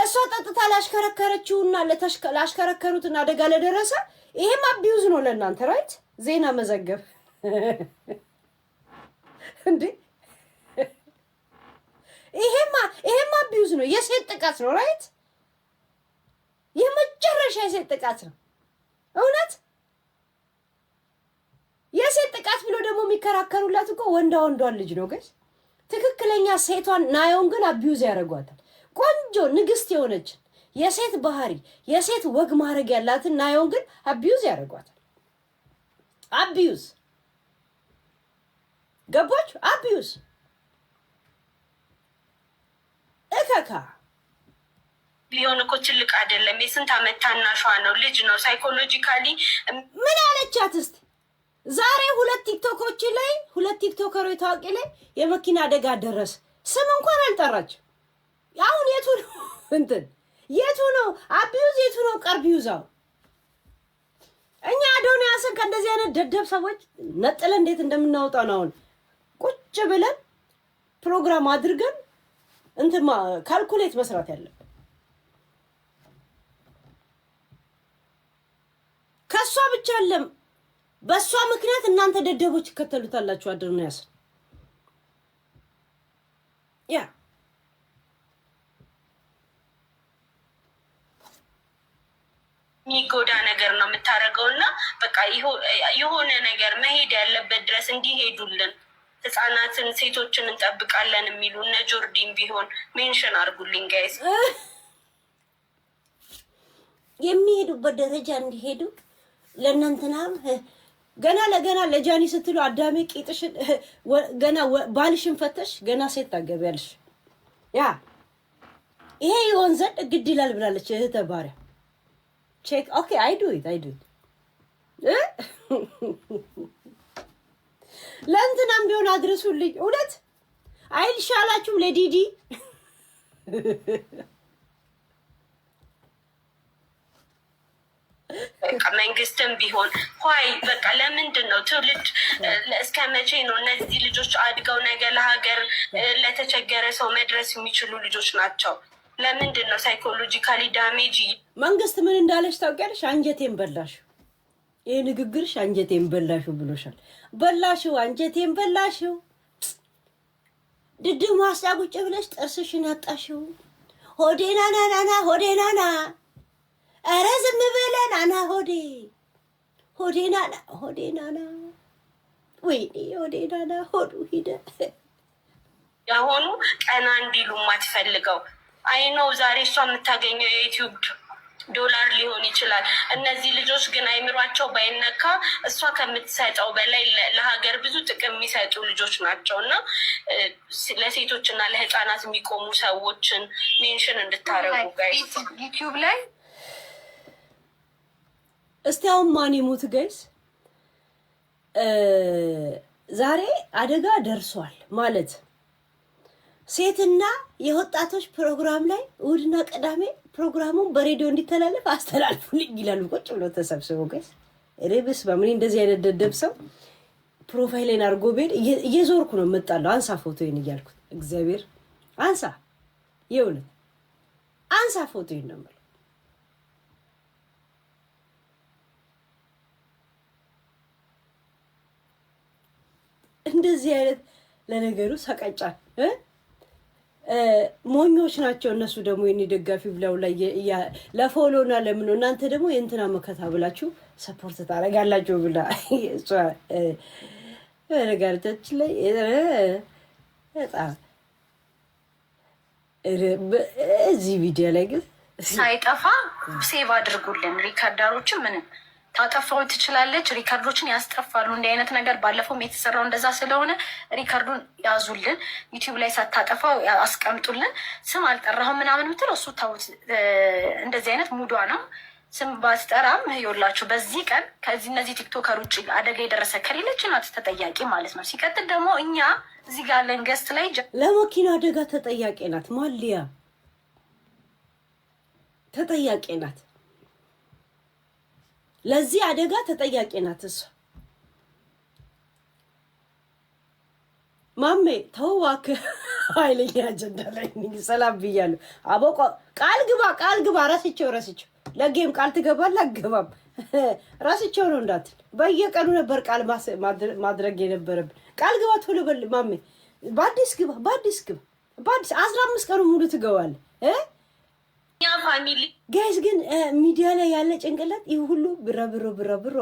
እሷ ጠጥታ ላሽከረከረችውና ላሽከረከሩትና አደጋ ለደረሰ ይሄም አቢዩዝ ነው ለእናንተ። ራይት ዜና መዘገብ እንዴ? ይሄም አቢዩዝ ነው፣ የሴት ጥቃት ነው። ራይት የመጨረሻ የሴት ጥቃት ነው። እውነት የሴት ጥቃት ብሎ ደግሞ የሚከራከሩላት እኮ ወንዷን ልጅ ነው። ገስ ትክክለኛ ሴቷን ናየውን ግን አቢዩዝ ያደርጓታል። ቆንጆ ንግስት የሆነች የሴት ባህሪ የሴት ወግ ማድረግ ያላትን ናየውን ግን አቢዩዝ ያደርጓታል። አቢዩዝ ገባች? አቢዩዝ እከካ ሊሆን እኮ ትልቅ አይደለም። የስንት ዓመት ታናሿ ነው፣ ልጅ ነው። ሳይኮሎጂካሊ ምን አለቻት እስቲ? ዛሬ ሁለት ቲክቶከሮች ታዋቂ ላይ የመኪና አደጋ ደረሰ። ስም እንኳን አልጠራችም። አሁን የቱ ነው እንትን የቱ ነው አቢዩዝ የቱ ነው ቀርቢዩዛው? እኛ አዶንያስን ከእንደዚህ አይነት ደደብ ሰዎች ነጥለን እንዴት እንደምናወጣ ነው አሁን ቁጭ ብለን ፕሮግራም አድርገን እንትን ካልኩሌት መስራት ያለብን። ከሷ ብቻ አለም በሷ ምክንያት እናንተ ደደቦች ይከተሉታላችሁ አዶንያስ። ያ የሚጎዳ ነገር ነው የምታደርገው እና በቃ የሆነ ነገር መሄድ ያለበት ድረስ እንዲሄዱልን ህፃናትን፣ ሴቶችን እንጠብቃለን የሚሉ እነ ጆርዲን ቢሆን ሜንሽን አድርጉልኝ ጋይስ። የሚሄዱበት ደረጃ እንዲሄዱ ለእናንተናም ገና ለገና ለጃኒ ስትሉ አዳሜ ቂጥሽን ገና ባልሽን ፈተሽ ገና ሴት ታገቢያለሽ። ያ ይሄ ይሆን ዘንድ ግድ ይላል ብላለች እህተ ባሪያ። ቼክ ኦኬ አይ ዱ ኢት ለእንትናም ቢሆን አድርሱልኝ። እውነት አይልሻላችሁም ለዲዲ በቃ መንግስትም ቢሆን ሆይ በቃ ለምንድን ነው ትውልድ እስከ መቼ ነው እነዚህ ልጆች አድገው ነገ ለሀገር ለተቸገረ ሰው መድረስ የሚችሉ ልጆች ናቸው። ለምንድን ነው ሳይኮሎጂካሊ ዳሜጅ? መንግስት ምን እንዳለሽ ታውቂያለሽ? አንጀቴን በላሽ፣ ይሄ ንግግርሽ አንጀቴን በላሹ ብሎሻል። በላሹ አንጀቴን በላሹ። ድድ ማስጫ ቁጭ ብለሽ ጥርስሽን አጣሽው። ሆዴና ናና ሆዴና ና ኧረ ዝም ብለን አና ሆዴ ሆዴና ና ሆዴና ና ወይኔ ሆዴና ና ሆዱ ሂደ ያሆኑ ቀና እንዲሉ ማትፈልገው አይኖው ዛሬ እሷ የምታገኘው የዩቲዩብ ዶላር ሊሆን ይችላል። እነዚህ ልጆች ግን አይምሯቸው ባይነካ እሷ ከምትሰጠው በላይ ለሀገር ብዙ ጥቅም የሚሰጡ ልጆች ናቸው እና ለሴቶች እና ለህፃናት የሚቆሙ ሰዎችን ሜንሽን እንድታረጉ ጋይስ ዩቲዩብ ላይ። እስቲ አሁን ማን ይሙት ጋይስ ዛሬ አደጋ ደርሷል ማለት ሴትና የወጣቶች ፕሮግራም ላይ እሑድና ቅዳሜ ፕሮግራሙን በሬዲዮ እንዲተላለፍ አስተላልፉልኝ ይላሉ። ቁጭ ብሎ ተሰብስበው ጋይስ ሬብስ በምን እንደዚህ አይነት ደደብ ሰው ፕሮፋይሌን አድርጎ ቤት እየዞርኩ ነው የምጣለው። አንሳ ፎቶዬን እያልኩት እግዚአብሔር አንሳ፣ ይኸውልህ አንሳ ፎቶዬን ነው የምለው። እንደዚህ አይነት ለነገሩ ሰቀጫል ሞኞች ናቸው እነሱ። ደግሞ የኔ ደጋፊ ብለው ላይ ለፎሎና ለምን እናንተ ደግሞ የእንትና መከታ ብላችሁ ሰፖርት ታደርጋላችሁ ብላ እሷ ነገርታች ላይ እዚህ ቪዲዮ ላይ ግን ሳይጠፋ ሴቭ አድርጉልን ሪካርደሮችን ምንም ታጠፋው ትችላለች። ሪካርዶችን ያስጠፋሉ። እንዲህ አይነት ነገር ባለፈውም የተሰራው እንደዛ ስለሆነ ሪካርዱን ያዙልን። ዩቲዩብ ላይ ሳታጠፋው አስቀምጡልን። ስም አልጠራሁም ምናምን ምትል እሱ ታውት እንደዚህ አይነት ሙዷ ነው። ስም ባስጠራም ይኸውላችሁ በዚህ ቀን ከዚህ እነዚህ ቲክቶከር ውጭ አደጋ የደረሰ ከሌለች ናት ተጠያቂ ማለት ነው። ሲቀጥል ደግሞ እኛ እዚህ ጋር ለንገስት ላይ ለመኪና አደጋ ተጠያቂ ናት። ማሊያ ተጠያቂ ናት። ለዚህ አደጋ ተጠያቂ ናት እሷ። ማሜ ተዋክ ኃይለኛ አጀንዳ ላይ ሰላም ብያለሁ። አቦቆ ቃል ግባ ረስቼው ለጌም ቃል ትገባለህ አትገባም ራስቸው ነው እንዳትል። በየቀኑ ነበር ቃል ማድረግ የነበረብን። ቃል ግባ ቶሎ በል ማሜ። በአዲስ ግባ 15 ቀኑ ሙሉ ትገባለህ ፋሚሊ ጋይስ። ግን ሚዲያ ላይ ያለ ጭንቅላት ይህ ሁሉ ብራብሮ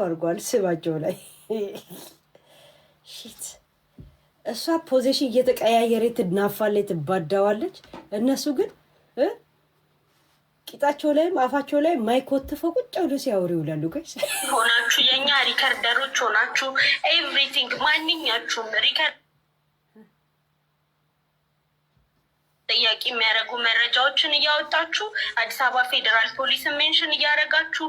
አድርጓል ስባቸው ላይ ሺት። እሷ ፖዚሽን እየተቀያየረ ትናፋለች፣ ትባዳዋለች። እነሱ ግን ቂጣቸው ላይም አፋቸው ላይ ማይኮትፈው ቁጭ ብለው ሲያወሩ ይውላሉ። ጋይስ ሆናችሁ የኛ ሪከርደሮች ሆናችሁ ኤቭሪቲንግ ማንኛችሁም ሪከርድ ጥያቄ የሚያደርጉ መረጃዎችን እያወጣችሁ አዲስ አበባ ፌዴራል ፖሊስን ሜንሽን እያደረጋችሁ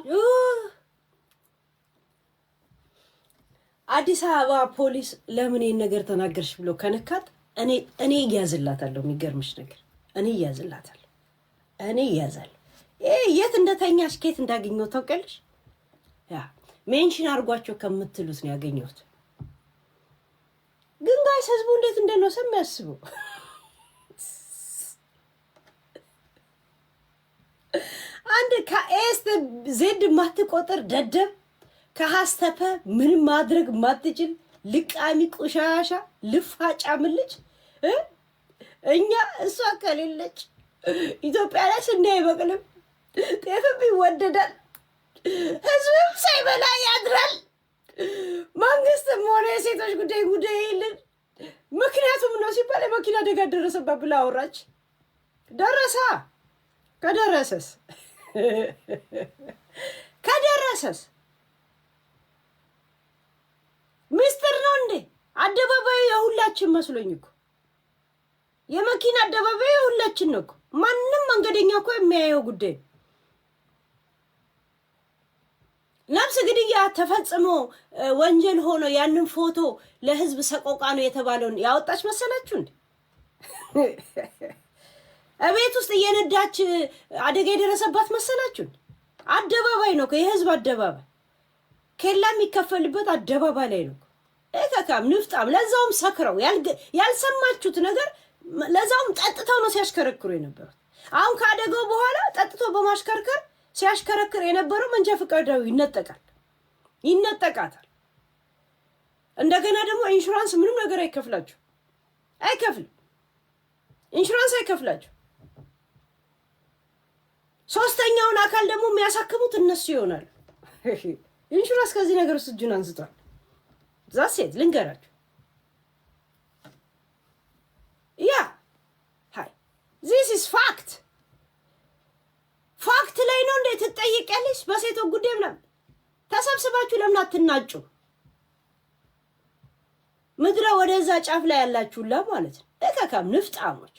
አዲስ አበባ ፖሊስ ለምን ይሄን ነገር ተናገርሽ ብሎ ከነካት እኔ እያዝላታለሁ። የሚገርምሽ ነገር እኔ እያዛለሁ። የት እንደተኛሽ ከየት እንዳገኘው ታውቂያለሽ? ያ ሜንሽን አድርጓቸው ከምትሉት ነው ያገኘሁት። ግን ጋይስ ህዝቡ እንዴት እንደነው የሚያስበው? አንድ ከኤስ ዜድ ማትቆጥር ደደብ ከሀስተፐ ምንም ማድረግ ማትችል ልቃሚ ቆሻሻ ልፋጫምልጅ እኛ እሷ ከሌለች ኢትዮጵያ ላይ ስንዴ አይበቅልም፣ ጤፍም ይወደዳል፣ ህዝብም ሳይበላ ያድራል። መንግስትም ሆነ የሴቶች ጉዳይ የለን። ምክንያቱም ነው ሲባል የመኪና አደጋ ደረሰባት ብላ አወራች። ከደረሰስ ሚስጥር ነው እንዴ? አደባባዩ የሁላችን መስሎኝ እኮ የመኪና አደባባዩ የሁላችን ነው እኮ። ማንም መንገደኛ እኮ የሚያየው ጉዳይ። ነፍስ ግድያ ተፈጽሞ ወንጀል ሆኖ ያንን ፎቶ ለህዝብ ሰቆቃ ነው የተባለውን ያወጣች መሰላችሁ እንዴ? እቤት ውስጥ እየነዳች አደጋ የደረሰባት መሰላችሁ? አደባባይ ነው የህዝብ አደባባይ፣ ኬላ የሚከፈልበት አደባባይ ላይ ነው። እከካም ንፍጣም፣ ለዛውም ሰክረው ያልሰማችሁት ነገር፣ ለዛውም ጠጥተው ነው ሲያሽከረክሩ የነበሩት። አሁን ከአደጋው በኋላ ጠጥቶ በማሽከርከር ሲያሽከረክር የነበረው መንጃ ፈቃዳዊ ይነጠቃታል። እንደገና ደግሞ ኢንሹራንስ ምንም ነገር አይከፍልም። ኢንሹራንስ አይከፍላችሁ። ሶስተኛውን አካል ደግሞ የሚያሳክሙት እነሱ ይሆናሉ። ኢንሹራንስ ከዚህ ነገር ውስጥ እጁን አንስቷል። ዛሴት ልንገራችሁ። ዚስ ኢዝ ፋክት ላይ ነው እንዴ ትጠይቂያለሽ? በሴቶች ጉዳይ ምናምን ተሰብስባችሁ ለምን አትናጩ? ምድረ ወደዛ ጫፍ ላይ ያላችሁላ ማለት ነው። እከካም ንፍጣሞች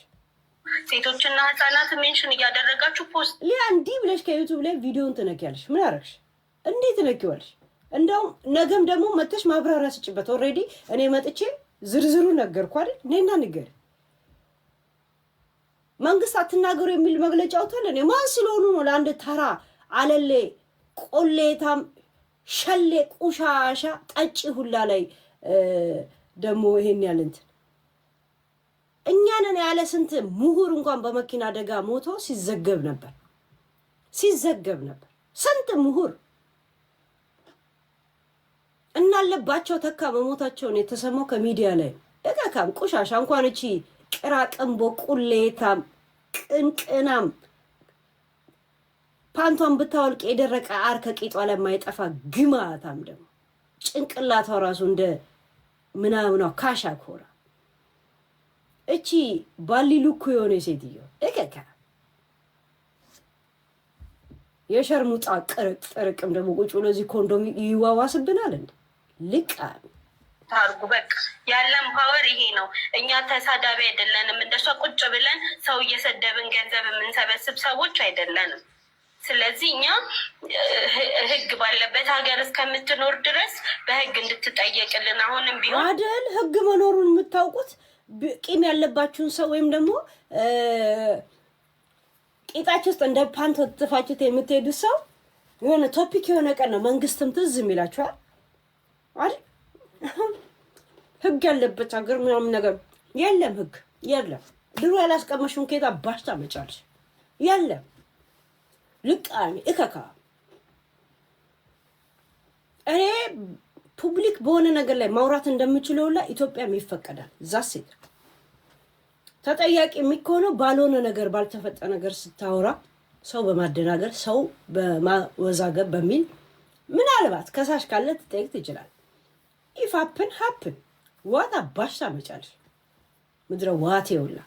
ሴቶችና ህጻናት ሜንሽን እያደረጋችሁ ፖስት ሊያ እንዲህ ብለሽ ከዩቱብ ላይ ቪዲዮን ትነኪያለሽ። ምን አረግሽ? እንዴት ትነኪዋለሽ? እንደውም ነገም ደግሞ መጥተሽ ማብራሪያ ስጭበት። ኦልሬዲ እኔ መጥቼ ዝርዝሩ ነገርኩ አይደል? ነይና ንገር። መንግስት አትናገሩ የሚል መግለጫ አውጥቷል። እኔ ማን ስለሆኑ ነው ለአንድ ተራ አለሌ ቆሌታም ሸሌ ቁሻሻ ጠጪ ሁላ ላይ ደግሞ ይሄን ያለንት እኛንን ያለ ስንት ምሁር እንኳን በመኪና አደጋ ሞቶ ሲዘገብ ነበር። ስንት ምሁር እናለባቸው ተካ በሞታቸውን የተሰማው ከሚዲያ ላይ እካካም ቁሻሻ እንኳን እቺ ቅራቅንቦ ቁሌታም ቅንቅናም ፓንቷን ብታወልቅ የደረቀ አር ከቂጧ ላይ የማይጠፋ ግማታም ደግሞ ጭንቅላቷ ራሱ እንደ ምናምኗ ካሻ ኮራ እቺ ባሊሉኩ የሆነ ሴትዮ እከካ የሸርሙጣ ጥርቅም ደግሞ ቁጭ ብሎ እዚህ ኮንዶም ይዋዋስብናል እንዴ? ልቃ ታርጉ በቃ ያለን ፓወር ይሄ ነው። እኛ ተሳዳቢ አይደለንም። እንደሷ ቁጭ ብለን ሰው እየሰደብን ገንዘብ የምንሰበስብ ሰዎች አይደለንም። ስለዚህ እኛ ህግ ባለበት ሀገር እስከምትኖር ድረስ በህግ እንድትጠየቅልን አሁንም ቢሆን አይደል ህግ መኖሩን የምታውቁት ቂም ያለባችሁን ሰው ወይም ደግሞ ቂጣችሁ ውስጥ እንደ ፓንት ተፋችሁት የምትሄዱ ሰው የሆነ ቶፒክ የሆነ ቀን ነው መንግስትም ትዝ የሚላችኋል አይደል? ህግ ያለበት ሀገር ምናምን ነገር የለም። ህግ የለም። ድሮ ያላስቀመሽውን ኬታ ባሽታ መጫልሽ የለም። ልቃሚ እከካ እኔ ፑብሊክ በሆነ ነገር ላይ ማውራት እንደምችለውላ ኢትዮጵያም ይፈቀዳል። ዛሴት ተጠያቂ የሚሆነው ባልሆነ ነገር ባልተፈጠ ነገር ስታወራ ሰው በማደናገር ሰው በማወዛገብ በሚል ምናልባት ከሳሽ ካለ ትጠይቅ ትችላል። ኢፍ ሀፕን ዋት አባሽታ መጫልሽ ምድረ ዋቴውላ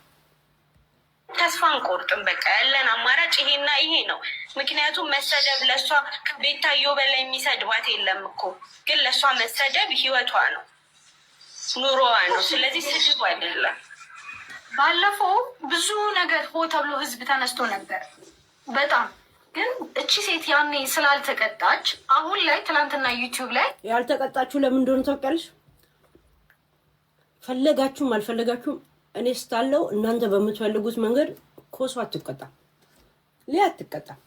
ተስፋ አንቆርጥም። በቃ ያለን አማራጭ ይሄና ይሄ ነው። ምክንያቱም መሰደብ ለእሷ ቤታዮ በላይ የሚሰድባት የለም እኮ፣ ግን ለእሷ መሰደብ ህይወቷ ነው፣ ኑሮዋ ነው። ስለዚህ ስድብ አይደለም። ባለፈው ብዙ ነገር ሆ ተብሎ ህዝብ ተነስቶ ነበር በጣም ግን እቺ ሴት ያኔ ስላልተቀጣች አሁን ላይ ትናንትና ዩቲዩብ ላይ ያልተቀጣችሁ ለምን እንደሆነ ታውቂያለሽ? ፈለጋችሁም አልፈለጋችሁም እኔ ስታለው እናንተ በምትፈልጉት መንገድ ኮሶ አትቀጣም፣ ሊያ አትቀጣም።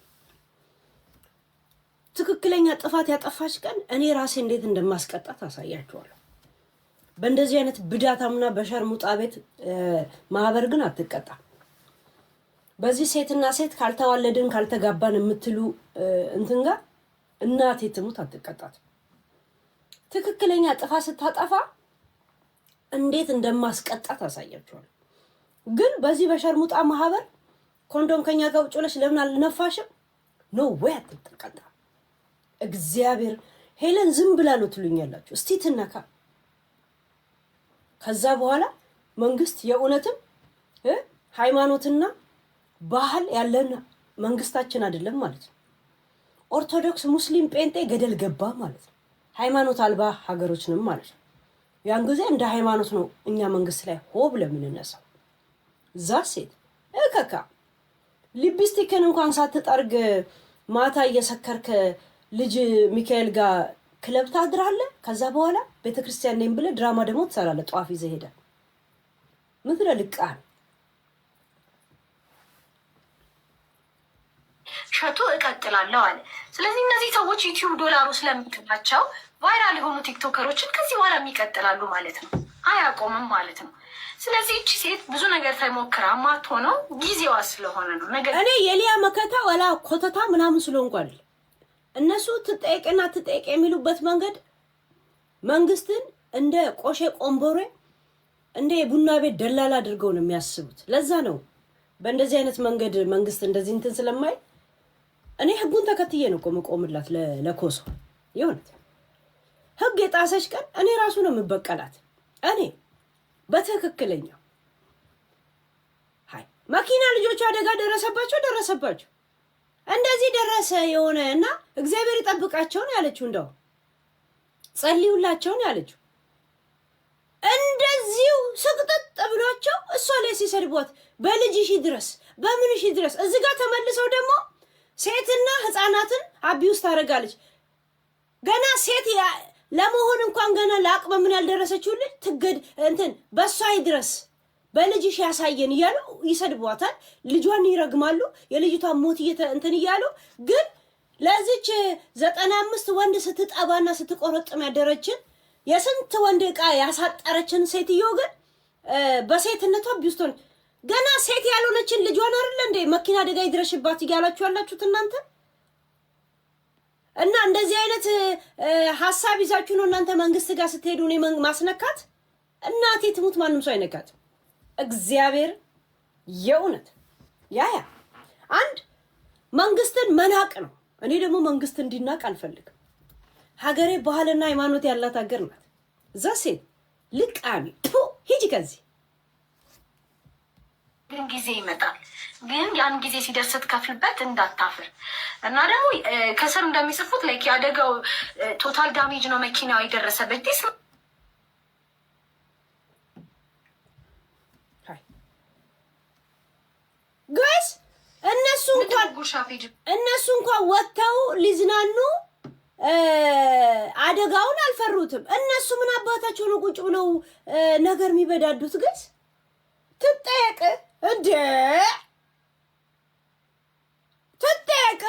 ትክክለኛ ጥፋት ያጠፋች ቀን እኔ ራሴ እንዴት እንደማስቀጣት አሳያችኋለሁ። በእንደዚህ አይነት ብዳታምና በሸርሙጣ ቤት ማህበር ግን አትቀጣም። በዚህ ሴትና ሴት ካልተዋለድን ካልተጋባን የምትሉ እንትን ጋር እናቴ ትሙት አትቀጣት። ትክክለኛ ጥፋት ስታጠፋ እንዴት እንደማስቀጣት አሳያችኋለሁ። ግን በዚህ በሸርሙጣ ማህበር ኮንዶም ከኛ ጋር ውጭ ብለሽ ለምን አልነፋሽም? ኖ ወይ አትቀጣ። እግዚአብሔር ሄለን ዝም ብላ ነው ትሉኛላችሁ። እስቲ ትነካ። ከዛ በኋላ መንግስት የእውነትም ሃይማኖትና ባህል ያለን መንግስታችን አይደለም ማለት ነው። ኦርቶዶክስ፣ ሙስሊም፣ ጴንጤ ገደል ገባ ማለት ነው። ሃይማኖት አልባ ሀገሮችንም ማለት ነው። ያን ጊዜ እንደ ሃይማኖት ነው እኛ መንግስት ላይ ሆ ብለን የምንነሳው። እዛ ሴት እከካ ሊፕስቲክን እንኳን ሳትጠርግ ማታ እየሰከርክ ልጅ ሚካኤል ጋር ክለብ ታድራለህ። ከዛ በኋላ ቤተክርስቲያን ነኝ ብለህ ድራማ ደግሞ ትሰራለህ። ጧፍ ይዘህ ሄደህ ምድረ ልቃን ሸቱ እቀጥላለሁ አለ። ስለዚህ እነዚህ ሰዎች ዩቲዩብ ዶላሩ ስለሚከፍላቸው ቫይራል የሆኑ ቲክቶከሮችን ከዚህ በኋላ የሚቀጥላሉ ማለት ነው፣ አያቆምም ማለት ነው። ስለዚህ እቺ ሴት ብዙ ነገር ተሞክራ ማትሆነው ጊዜዋ ስለሆነ ነው። ነገር እኔ የሊያ መከታ ወላ ኮተታ ምናምን ስለሆንኩ አይደል። እነሱ ትጠይቅና ትጠይቅ የሚሉበት መንገድ መንግስትን እንደ ቆሼ ቆምቦሬ እንደ የቡና ቤት ደላላ አድርገው ነው የሚያስቡት። ለዛ ነው በእንደዚህ አይነት መንገድ መንግስት እንደዚህ እንትን ስለማይ እኔ ህጉን ተከትዬ ነው ቆምላት ለኮሶ ይሁንት። ህግ የጣሰች ቀን እኔ ራሱ ነው የምበቀላት። እኔ በትክክለኛው ሃይ መኪና ልጆቹ አደጋ ደረሰባቸው እንደዚህ ደረሰ የሆነ እና እግዚአብሔር ይጠብቃቸው ነው ያለችው። እንደው ጸልዩላቸው ነው ያለችው። እንደዚሁ ስቅጥጥ ብሏቸው እሷ ላይ ሲሰድቧት በልጅሽ ድረስ በምንሽ ድረስ እዚህ ጋር ተመልሰው ደግሞ ሴትና ህፃናትን አቢውስ ታደርጋለች። ገና ሴት ለመሆን እንኳን ገና ለአቅመ ምን ያልደረሰችው ልጅ ትገድ እንትን በሷ ድረስ በልጅሽ ያሳየን እያሉ ይሰድቧታል። ልጇን ይረግማሉ። የልጅቷን ሞት እንትን እያሉ ግን ለዚች 95 ወንድ ስትጠባና ስትቆረጥም ያደረችን የስንት ወንድ ዕቃ ያሳጠረችን ሴትዮ ግን በሴትነቷ ቢውስቶን ገና ሴት ያልሆነችን ልጇን አይደል እንዴ መኪና አደጋ ይድረሽባት እያላችሁ ያላችሁት እናንተ። እና እንደዚህ አይነት ሐሳብ ይዛችሁ ነው እናንተ መንግስት ጋር ስትሄዱ ነው ማስነካት። እናቴ ትሙት ማንም ሰው አይነካት። እግዚአብሔር የእውነት ያ አንድ መንግስትን መናቅ ነው። እኔ ደግሞ መንግስት እንዲናቅ አልፈልግም። ሀገሬ ባህልና ሃይማኖት ያላት ሀገር ናት። እዛ ሴት ልቃሚ ሂጂ ከዚህ ግን ጊዜ ይመጣል። ግን ያን ጊዜ ሲደርስ ስትከፍልበት እንዳታፍር። እና ደግሞ ከስር እንደሚጽፉት ላይክ ያደጋው ቶታል ዳሜጅ ነው መኪናው የደረሰበት ዲስ ጋይስ እነሱ እንኳን ወጥተው ሊዝናኑ አደጋውን አልፈሩትም። እነሱ ምን አባታቸው ነው ቁጭ ብለው ነገር የሚበዳዱት? ጋይስ ትጠየቅ እንደ ትጠየቅ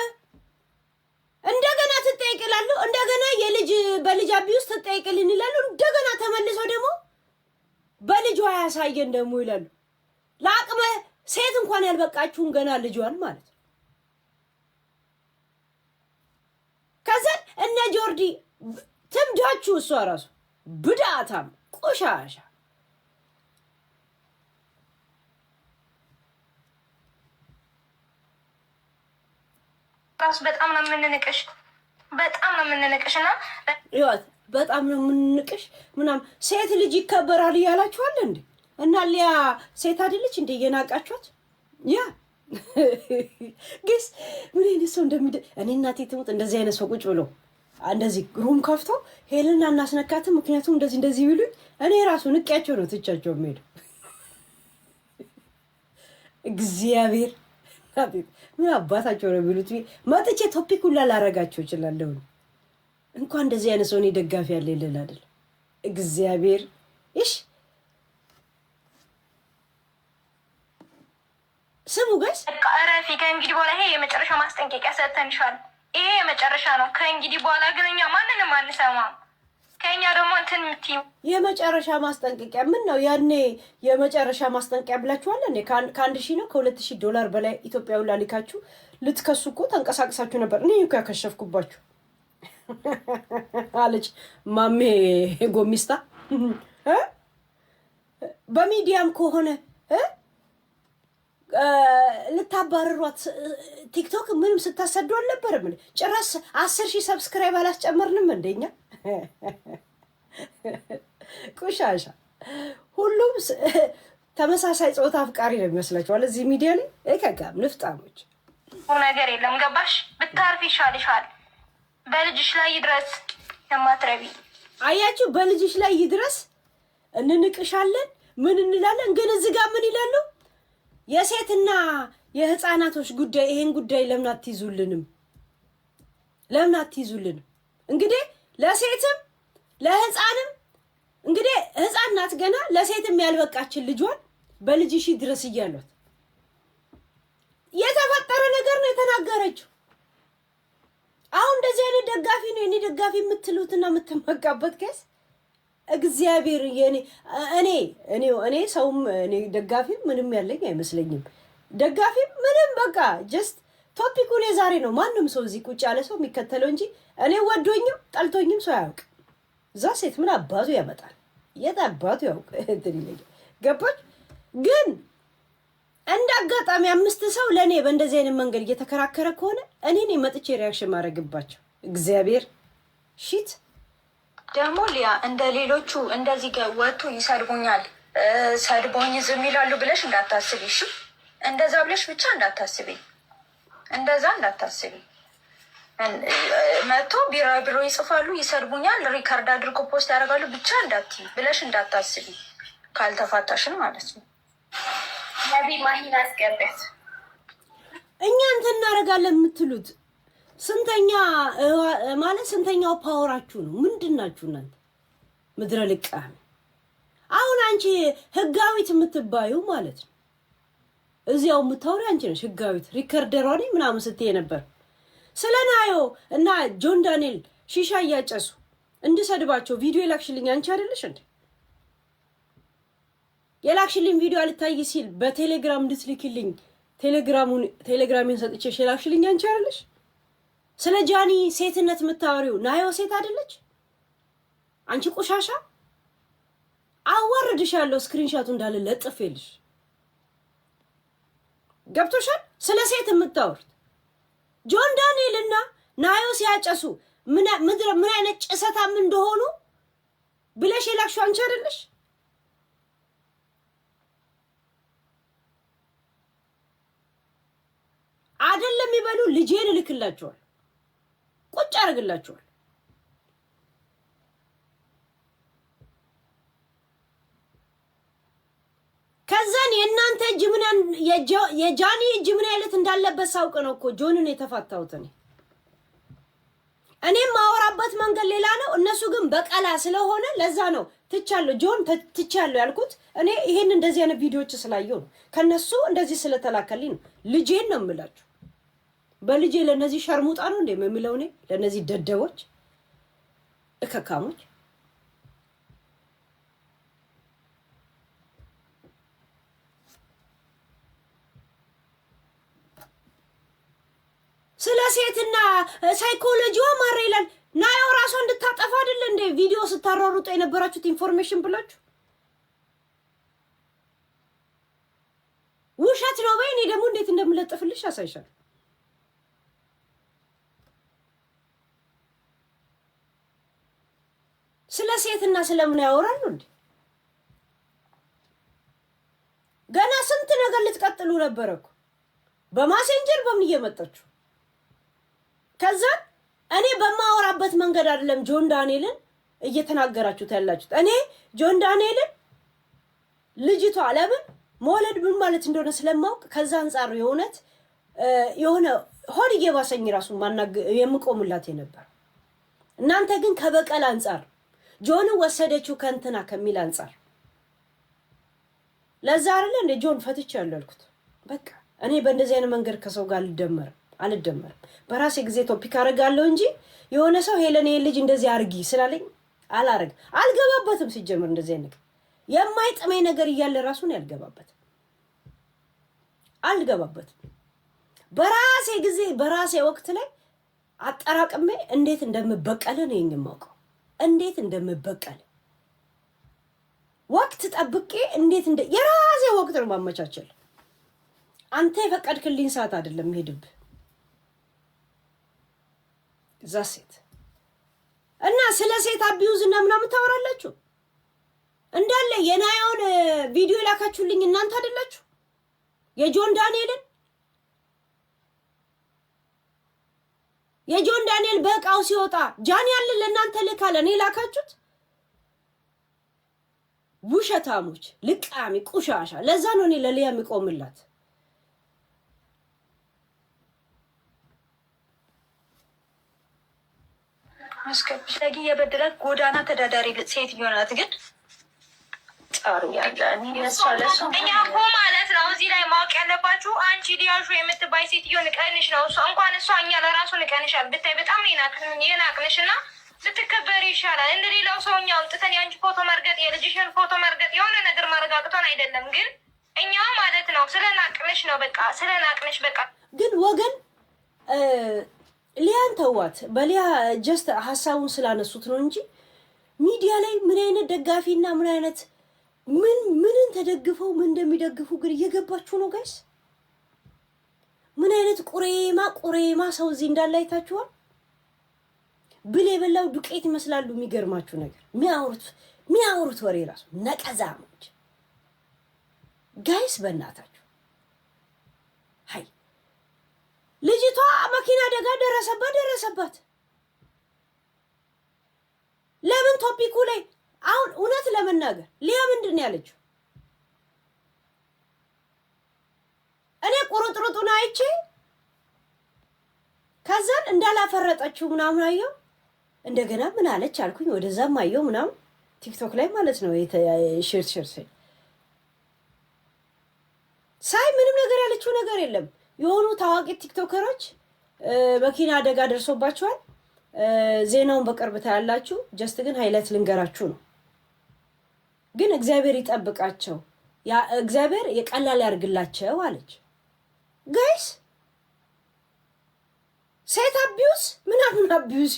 እንደገና ትጠየቅ ይላሉ። እንደገና የልጅ በልጅ አቢውስ ትጠየቅልን ይላሉ። እንደገና ተመልሰው ደግሞ በልጇ ያሳየን ደግሞ ይላሉ። ለአቅመ ሴት እንኳን ያልበቃችሁን ገና ልጇን ማለት ነው። ከዛ እነ ጆርዲ ትምዳችሁ እሷ ራሱ ብዳታም ቆሻሻ ራሱ በጣም ነው የምንንቅሽ፣ በጣም ነው የምንንቅሽ። እና ይወት በጣም ነው የምንንቅሽ ምናምን ሴት ልጅ ይከበራል እያላችኋል እንዴ? እና ሊያ ሴት አይደለች እንዴ? እየናቃችኋት ያ ግስ ምን አይነት ሰው እኔ እናቴ ትሙት እንደዚህ አይነት ሰው ቁጭ ብሎ እንደዚህ ሩም ከፍቶ ሄለን አናስነካትም ምክንያቱም እንደዚህ ቢሉኝ እኔ ራሱ ንቄያቸው ነው ትቻቸው የምሄደው። እግዚአብሔር ምን አባታቸው ነው ቢሉት መጥቼ ቶፒክ ሁላ ላረጋቸው እችላለሁ። እንኳን እንደዚህ አይነት ሰው እኔ ደጋፊ ያለ ይልል አይደል እግዚአብሔር እሺ። ስሙ ጋይስ እረፊ። ከእንግዲህ በኋላ ይሄ የመጨረሻ ማስጠንቀቂያ ሰጥተንሻል። ይሄ የመጨረሻ ነው። ከእንግዲህ በኋላ ግን እኛ ማንንም አንሰማም። ከእኛ ደግሞ እንትን የምትይው የመጨረሻ ማስጠንቀቂያ ምን ነው? ያኔ የመጨረሻ ማስጠንቀቂያ ብላችኋል እንዴ? ከ1,000 ነው ከ2,000 በላይ ኢትዮጵያዊ ላልካችሁ ልትከሱ እኮ ተንቀሳቅሳችሁ ነበር። እኔ እኮ ያከሸፍኩባችሁ አለች ማሜ ጎሚስታ። በሚዲያም ከሆነ ልታባረሯት ቲክቶክ ምንም ስታሰዱ አልነበረም። ጭራሽ 10,000 ሰብስክራይብ አላስጨመርንም እንደኛ ቁሻሻ። ሁሉም ተመሳሳይ ጾታ አፍቃሪ ነው የሚመስላችኋል እዚህ ሚዲያ ላይ እከጋም ንፍጣሞች ነገር የለም። ገባሽ? ብታርፊ ይሻልሻል። በልጅሽ ላይ ይድረስ የማትረቢ አያችሁ፣ በልጅሽ ላይ ይድረስ። እንንቅሻለን ምን እንላለን፣ ግን እዚህ ጋር ምን ይላሉ? የሴትና የህፃናቶች ጉዳይ ይሄን ጉዳይ ለምን አትይዙልንም? ለምን አትይዙልንም? እንግዲህ ለሴትም ለህፃንም እንግዲህ ህፃን ናት ገና ለሴትም ያልበቃችን ልጇን በልጅሽ ድረስ እያሏት የተፈጠረ ነገር ነው የተናገረችው። አሁን እንደዚህ አይነት ደጋፊ ነው እኔ ደጋፊ የምትሉትና የምትመቃበት ከስ እግዚአብሔር እኔ ሰውም እኔ ደጋፊ ምንም ያለኝ አይመስለኝም። ደጋፊ ምንም በቃ ጀስት ቶፒኩ ዛሬ ነው። ማንም ሰው እዚህ ቁጭ ያለ ሰው የሚከተለው እንጂ እኔ ወዶኝም ጠልቶኝም ሰው ያውቅ። እዛ ሴት ምን አባቱ ያመጣል? የት አባቱ ያውቅ? እንትን ይለኛል። ገባች? ግን እንደ አጋጣሚ 5 ሰው ለኔ በእንደዚህ አይነት መንገድ እየተከራከረ ከሆነ እኔ ነኝ መጥቼ ሪያክሽን ማድረግባቸው። እግዚአብሔር ሺት ደግሞ ሊያ እንደ ሌሎቹ እንደዚህ ወጡ ይሰድቡኛል ሰድቦኝ ዝም ይላሉ ብለሽ እንዳታስቢ። እሺ እንደዛ ብለሽ ብቻ እንዳታስቢ። እንደዛ እንዳታስቢ። መጥቶ ቢሮ ይጽፋሉ፣ ይሰድቡኛል፣ ሪካርድ አድርጎ ፖስት ያደርጋሉ ብቻ እንዳትይ ብለሽ እንዳታስቢ። ካልተፋታሽን ማለት ነው። ነቢ ማሂን አስቀበት እኛ እንትን እናደርጋለን የምትሉት ስንተኛ ማለት ስንተኛው ፓወራችሁ ነው? ምንድናችሁ እናንተ ምድረ ልቃም? አሁን አንቺ ህጋዊት የምትባዩ ማለት ነው። እዚያው የምታወሪ አንቺ ነሽ ህጋዊት። ሪከርደሯ ነኝ ምናምን ስትይ ነበር። ስለናዮ እና ጆን ዳንኤል ሺሻ እያጨሱ እንድሰድባቸው ቪዲዮ የላክሽልኝ አንቺ አይደለሽ እንዴ? የላክሽልኝ ቪዲዮ አልታይ ሲል በቴሌግራም እንድትልክልኝ ቴሌግራሜን ሰጥቼሽ የላክሽልኝ አንቺ አይደለሽ? ስለ ጃኒ ሴትነት የምታወሪው ናዮ ሴት አይደለች? አንቺ ቆሻሻ አዋርድሻለሁ። ስክሪንሻቱ እንዳለ ለጥፌልሽ ገብቶሻል? ስለ ሴት የምታወሩት ጆን ዳንኤል እና ናዮ ሲያጨሱ ምን አይነት ጭሰታም እንደሆኑ ብለሽ የላክሽው አንቺ አይደለሽ? አይደለም ይበሉ። ልጄን እልክላቸዋል፣ ቁጭ አድርግላቸዋል። ከዛን የእናንተ እጅ የጃኒ እጅ ምን አይነት እንዳለበት ሳውቅ ነው እኮ ጆንን የተፋታሁት። እኔም ማወራበት መንገድ ሌላ ነው፣ እነሱ ግን በቀላ ስለሆነ ለዛ ነው ትቻለሁ። ጆን ትቻለሁ ያልኩት እኔ ይሄን እንደዚህ አይነት ቪዲዮዎች ስላየው ነው፣ ከነሱ እንደዚህ ስለተላከልኝ ነው። ልጄን ነው የምላችሁ። በልጄ ለነዚህ ሸርሙጣ ነው እንዴ የሚለው? እኔ ለነዚህ ደደቦች እከካሞች ስለ ሴትና ሳይኮሎጂዋ ማረ ይላል። ናየው ራሷ እንድታጠፋ አይደል እንዴ ቪዲዮ ስታሯሩጡ የነበራችሁት ኢንፎርሜሽን ብላችሁ ውሸት ነው በይ። እኔ ደግሞ እንዴት እንደምለጥፍልሽ ያሳይሻል። ስለ ሴትና ስለምን ያወራሉ እንዴ? ገና ስንት ነገር ልትቀጥሉ ነበረ እኮ። በማሴንጀር በምን እየመጣችሁ ከዛ እኔ በማወራበት መንገድ አይደለም ጆን ዳንኤልን እየተናገራችሁት ያላችሁት። እኔ ጆን ዳንኤልን ልጅቷ ለምን መውለድ ምን ማለት እንደሆነ ስለማውቅ ከዛ አንፃር የሆነ ሆድ እየባሰኝ ራሱ የምቆምላት የነበር። እናንተ ግን ከበቀል አንፃር ጆን ወሰደችው ከንትና ከሚል አንፃር ለዛ አይደለ እንደ ጆን ፈትቼ ያለልኩት። በቃ እኔ በእንደዚህ አይነት መንገድ ከሰው ጋር አልደመርም። በራሴ ጊዜ ቶፒክ አደርጋለሁ እንጂ የሆነ ሰው ሄለን ልጅ እንደዚህ አርጊ ስላለኝ አልገባበትም። ሲጀምር እንደዚህ አይነት የማይጥመኝ ነገር እያለ ራሱን አልገባበትም። በራሴ ጊዜ በራሴ ወቅት ላይ አጠራቅሜ እንዴት እንደምበቀል ነው የማውቀው። እንዴት እንደምበቀል ወቅት ጠብቄ እንዴት የራሴ ወቅት ነው ማመቻቸል። አንተ የፈቀድክልኝ ሰዓት አይደለም ሄድብ ዛሴት እና ስለ ሴት አቢዩዝ እና ምናምን ታወራላችሁ እንዳለ የናያውን ቪዲዮ ላካችሁልኝ እናንተ አይደላችሁ? የጆን ዳንኤል በቃው ሲወጣ ጃኒ ያለ ለእናንተ ልካለ እኔ ላካችሁት። ውሸታሞች፣ ልቃሚ፣ ቁሻሻ። ለዛ ነው እኔ ለሊያ የሚቆምላት። አስከብሽ ለጊ የበደላት ጎዳና ተዳዳሪ ሴትዮ ናት። ግን ጣሩ ያለ እኛ እኮ ማለት ነው እዚህ ላይ ማወቅ ያለባችሁ አንቺ ዲያሹ የምትባይ ሴትዮ ንቀንሽ ነው። እሷ እንኳን እኛ ለራሱ ንቀንሻል ብታይ በጣም የናቅንሽ እና ልትከበሪ ይሻላል። እንደ ሌላው ሰው እኛ አምጥተን የአንቺ ፎቶ መርገጥ የልጅሽን ፎቶ መርገጥ የሆነ ነገር ማረጋግጦን አይደለም። ግን እኛ ማለት ነው ስለናቅንሽ ነው። በቃ ስለናቅንሽ በቃ ግን ወገን ሊያን ተዋት። በሊያ ጀስት ሀሳቡን ስላነሱት ነው እንጂ ሚዲያ ላይ ምን አይነት ደጋፊና ምን አይነት ምንን ተደግፈው ምን እንደሚደግፉ ግን እየገባችሁ ነው ጋይስ። ምን አይነት ቁሬማ ሰው እዚህ እንዳለ አይታችኋል። ብል የበላው ዱቄት ይመስላሉ። የሚገርማችሁ ነገር የሚያወሩት ወሬ ራሱ ነቀዛሞች ጋይስ። በእናታችሁ ልጅቷ መኪና አደጋ ደረሰባት። ለምን ቶፒኩ ላይ አሁን እውነት ለመናገር ሊያ ምንድን ያለችው? እኔ ቁርጥሩጡን አይቼ ከዛን እንዳላፈረጠችው ምናምን አየው። እንደገና ምን አለች አልኩኝ። ወደዛም አየው ምናምን ቲክቶክ ላይ ማለት ነው ሼር ሳይ ምንም ነገር ያለችው ነገር የለም። የሆኑ ታዋቂ ቲክቶከሮች መኪና አደጋ ደርሶባቸዋል። ዜናውን በቅርብ ታያላችሁ። ጀስት ግን ሃይላይት ልንገራችሁ ነው። ግን እግዚአብሔር ይጠብቃቸው፣ እግዚአብሔር የቀላል ያርግላቸው አለች። ጋይስ ሴት አቢዩዝ ምናምን አቢዩዝ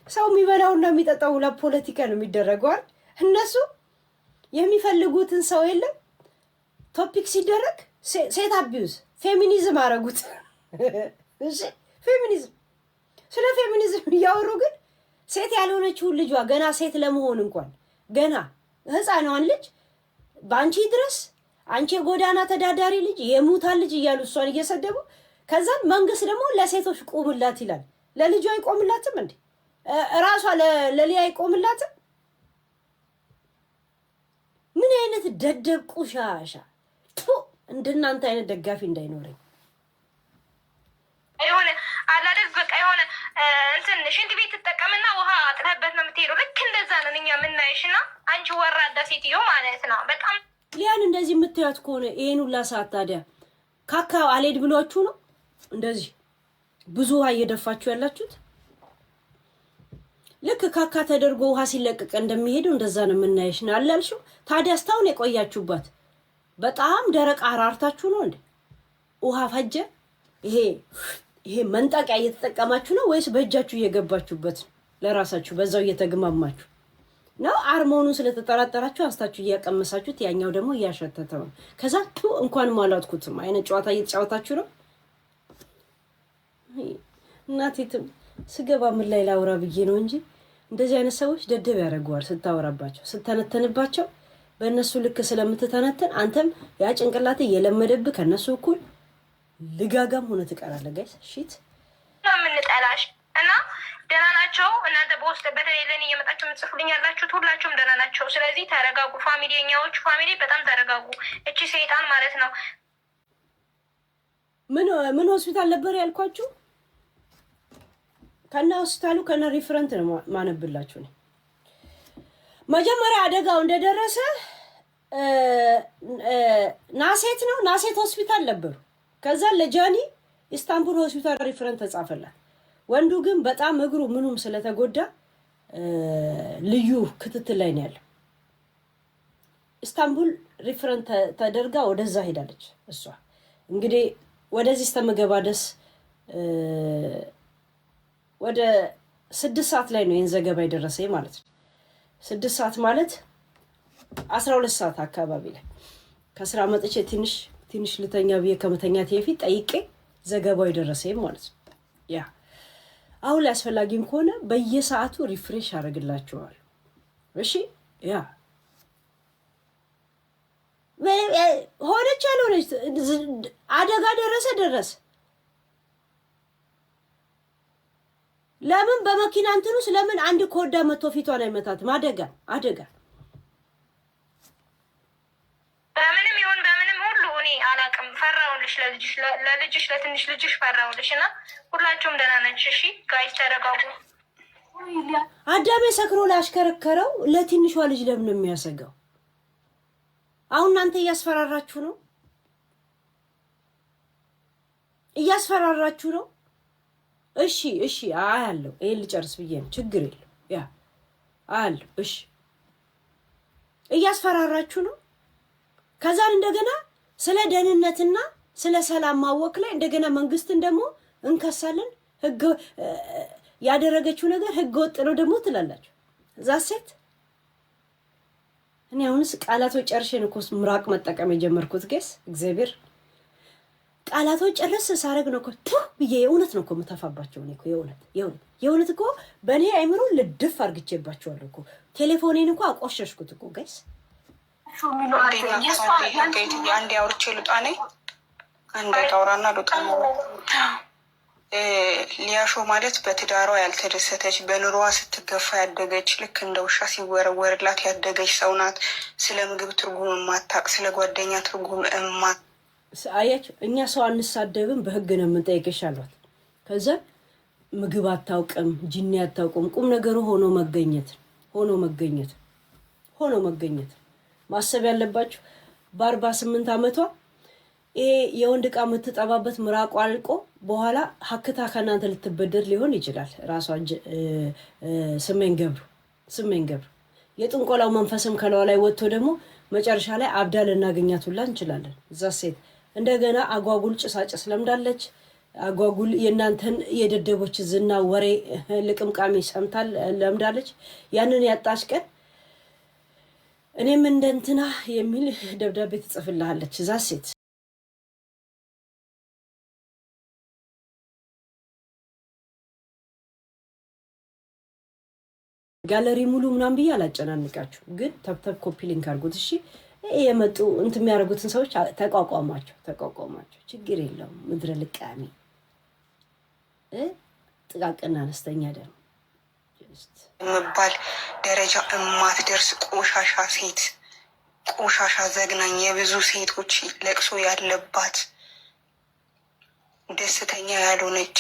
ሰው የሚበላውና የሚጠጣው ለፖለቲካ ነው የሚደረገው። እነሱ የሚፈልጉትን ሰው የለም ቶፒክ ሲደረግ ሴት አቢዩዝ ፌሚኒዝም አረጉት። ፌሚኒዝም ስለ ፌሚኒዝም እያወሩ ግን ሴት ያልሆነችውን ልጇ ገና ሴት ለመሆን እንኳን ገና ህፃኗን ልጅ በአንቺ ድረስ አንቺ የጎዳና ተዳዳሪ ልጅ የሙታን ልጅ እያሉ እሷን እየሰደቡ ከዛን መንግስት ደግሞ ለሴቶች ቆምላት ይላል። ለልጇ አይቆምላትም እንዴ? ራሷ ለሊያ አይቆምላትም? ምን አይነት ደደብ ቁሻሻ! እንደናንተ አይነት ደጋፊ እንዳይኖረኝ የሆነ አላደግ በቃ የሆነ እንትን ሽንት ቤት ትጠቀምና ውሃ ጥለህበት ነው የምትሄደው። ልክ እንደዛ ነን እኛ የምናይሽና አንቺ ወራዳ ሴትዮ ማለት ነው። በጣም ሊያን እንደዚህ የምትያት ከሆነ ይሄን ሁላ ሰዓት ታዲያ ካካ አልሄድ ብሏችሁ ነው እንደዚህ ብዙ ውሃ እየደፋችሁ ያላችሁት? ልክ ካካ ተደርጎ ውሃ ሲለቀቅ እንደሚሄደው እንደዛ ነው የምናይሽ ነው አላልሽው? ታዲያ እስካሁን የቆያችሁበት በጣም ደረቅ አራርታችሁ ነው እንዴ? ውሃ ፈጀ ይሄ መንጣቂያ እየተጠቀማችሁ ነው ወይስ በእጃችሁ እየገባችሁበት ለራሳችሁ በዛው እየተግማማችሁ ነው? አርሞኑን ስለተጠራጠራችሁ አስታችሁ እያቀመሳችሁት ያኛው ደግሞ እያሸተተው ነው። ከዛ እንኳን ማላትኩትም አይነት ጨዋታ እየተጫወታችሁ ነው። እናቴትም ስገባ ምን ላይ ላውራ ብዬ ነው እንጂ እንደዚህ አይነት ሰዎች ደደብ ያደርገዋል። ስታወራባቸው ስተነተንባቸው በእነሱ ልክ ስለምትተነተን አንተም ያ ጭንቅላት እየለመደብህ ከነሱ እኩል ልጋጋም ሆነ ትቀራለህ። ጋይስ ሺት ነው የምንጠላሽ እና ደህና ናቸው። እናንተ በውስጥ በተለይ ለእኔ እየመጣችሁ የምትጽፉልኝ ያላችሁት ሁላችሁም ደህና ናቸው። ስለዚህ ተረጋጉ። ፋሚሊኛዎቹ ፋሚሊ በጣም ተረጋጉ። እቺ ሰይጣን ማለት ነው። ምን ሆስፒታል ነበር ያልኳችሁ? ከና ሆስፒታሉ ከና ሪፈረንት ነው ማነብላችሁ ነው። መጀመሪያ አደጋው እንደደረሰ ናሴት ሆስፒታል ነበሩ። ከዛ ለጃኒ ኢስታንቡል ሆስፒታል ሪፈረንት ተጻፈላት። ወንዱ ግን በጣም እግሩ ምኑም ስለተጎዳ ልዩ ክትትል ላይ ነው ያለው። ኢስታንቡል ሪፈረንት ተደርጋ ወደዛ ሄዳለች። እሷ እንግዲህ ወደዚህ ስተመገባ ደስ ወደ 6 ሰዓት ላይ ነው ይሄን ዘገባ የደረሰኝ ማለት ነው። 6 ሰዓት ማለት 12 ሰዓት አካባቢ ላይ ከስራ መጥቼ ትንሽ ልተኛ ብዬ ከመተኛቴ በፊት ጠይቄ ዘገባው የደረሰኝ ማለት ነው። ያ አሁን ላይ አስፈላጊም ከሆነ በየሰዓቱ ሪፍሬሽ አደርግላችኋል። እሺ ያ ሆነች ያልሆነች አደጋ ደረሰ ለምን በመኪና እንትኑ ስለምን አንድ ኮዳ መቶ ፊቷን አይመታትም? አደጋ በምንም ይሁን በምንም ሁሉ እኔ አላውቅም። ፈራውልሽ፣ ለልጅሽ ለትንሽ ልጅሽ ፈራውልሽ እና ሁላችሁም ደህና ነች። እሺ ጋይስ ተረጋጉ። አዳሜ ሰክሮ ላሽከረከረው ለትንሿ ልጅ ለምን ነው የሚያሰጋው? አሁን እናንተ እያስፈራራችሁ ነው። እሺ አያለሁ። ይሄን ልጨርስ ብዬ ነው። ችግር የለው። ያ አያለሁ። እሺ እያስፈራራችሁ ነው። ከዛን እንደገና ስለ ደህንነትና ስለ ሰላም ማወክ ላይ እንደገና መንግስትን ደግሞ እንከሳለን። ህግ ያደረገችው ነገር ህገ ወጥ ነው ደግሞ ትላላችሁ። እዛ ሴት እኔ አሁንስ ቃላቶች ጨርሼ ነው እኮ ምራቅ መጠቀም የጀመርኩት። ጌስ እግዚአብሔር ቃላቶች ጨርስ ሳረግ ነው እኮ ብዬ የእውነት ነው እኮ የምተፋባቸው። እኔ እኮ የእውነት እኮ በእኔ አይምሮ ልድፍ አርግቼባቸዋለሁ እኮ። ቴሌፎኔን እኮ አቆሸሽኩት እኮ ጋይስ። አንዴ አውርቼ ልውጣ ነኝ። አንዴ ታውራና ልውጣ ነው። ሊያሾ ማለት በትዳሯ ያልተደሰተች በኑሮዋ ስትገፋ ያደገች ልክ እንደ ውሻ ሲወረወርላት ያደገች ሰው ናት። ስለ ምግብ ትርጉም የማታውቅ ስለ ጓደኛ ትርጉም አያችሁ፣ እኛ ሰው አንሳደብም፣ በህግ ነው የምንጠይቅሽ አሏት። ከዛ ምግብ አታውቅም፣ ጂኒ አታውቅም። ቁም ነገሩ ሆኖ መገኘት ማሰብ ያለባችሁ በ48 ዓመቷ ይሄ የወንድ ዕቃ የምትጠባበት ምራቋ አልቆ በኋላ ሀክታ ከእናንተ ልትበደር ሊሆን ይችላል። ራሷ ስሜን ገብሩ የጥንቆላው መንፈስም ከለዋ ላይ ወጥቶ ደግሞ መጨረሻ ላይ አብዳ ልናገኛት ሁላ እንችላለን። እዛ ሴት እንደገና አጓጉል ጭሳጭስ ለምዳለች። አጓጉል የእናንተን የደደቦች ዝና ወሬ ልቅምቃሚ ሰምታል ለምዳለች። ያንን ያጣች ቀን እኔም እንደንትና የሚል ደብዳቤ ትጽፍልሃለች እዛ ሴት። ጋለሪ ሙሉ ምናምን ብዬ አላጨናንቃችሁ፣ ግን ተብተብ ኮፒ ሊንክ አድርጉት። እሺ የመጡ እንትን የሚያደርጉትን ሰዎች ተቋቋሟቸው፣ ችግር የለውም። ምድረ ልቃሚ ጥቃቅና አነስተኛ ደግሞ የምባል ደረጃ እማትደርስ ቆሻሻ ሴት፣ ቆሻሻ ዘግናኝ፣ የብዙ ሴቶች ለቅሶ ያለባት፣ ደስተኛ ያልሆነች፣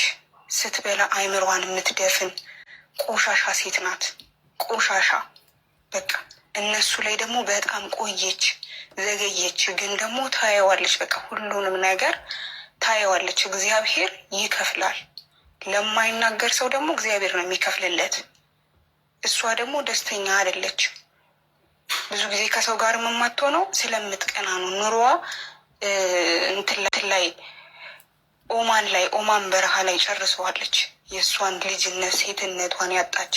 ስትበላ አይምሯን የምትደፍን ቆሻሻ ሴት ናት። ቆሻሻ በቃ እነሱ ላይ ደግሞ በጣም ቆየች፣ ዘገየች፣ ግን ደግሞ ታየዋለች። በቃ ሁሉንም ነገር ታየዋለች። እግዚአብሔር ይከፍላል። ለማይናገር ሰው ደግሞ እግዚአብሔር ነው የሚከፍልለት። እሷ ደግሞ ደስተኛ አይደለች። ብዙ ጊዜ ከሰው ጋር የማትሆነው ስለምትቀና ነው። ኑሮዋ እንትን ላይ ኦማን በረሃ ላይ ጨርሰዋለች። የእሷን ልጅነት ሴትነቷን ያጣች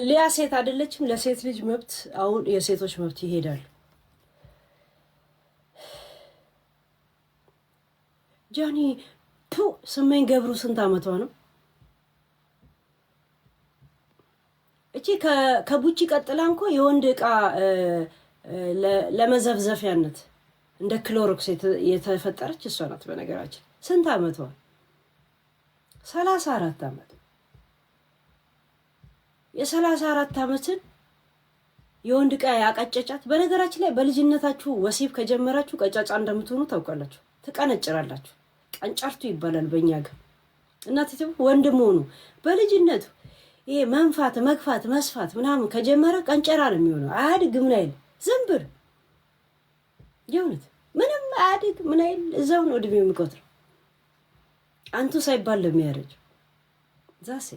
ሊያ ሴት አይደለችም። ለሴት ልጅ መብት አሁን የሴቶች መብት ይሄዳሉ። ጃኒ ስመኝ ገብሩ ስንት ዓመቷ ነው? እቺ እቺ ከቡቺ ቀጥላ እንኳ የወንድ ዕቃ ለመዘፍዘፊያነት እንደ ክሎሮክስ የተፈጠረች እሷ ናት። በነገራችን ስንት አመቷ? 34 አመት። የ34 አመትን የወንድ ዕቃ ያቀጨጫት። በነገራችን ላይ በልጅነታችሁ ወሲብ ከጀመራችሁ ቀጫጫ እንደምትሆኑ ታውቃላችሁ። ትቀነጭራላችሁ። ቀንጫርቱ ይባላል በእኛ ጋር። እናቴ ወንድም ሆኑ በልጅነቱ ይሄ መንፋት መግፋት መስፋት ምናምን ከጀመረ ቀንጨራ ነው የሚሆነው። አያድግ ምን አይል ዝምብር የእውነት ምንም አያድግ ምን አይል እዛው ነው እድሜ የሚቆጥረው። አንቱ ሳይባል ለሚያረጅ ዛሴ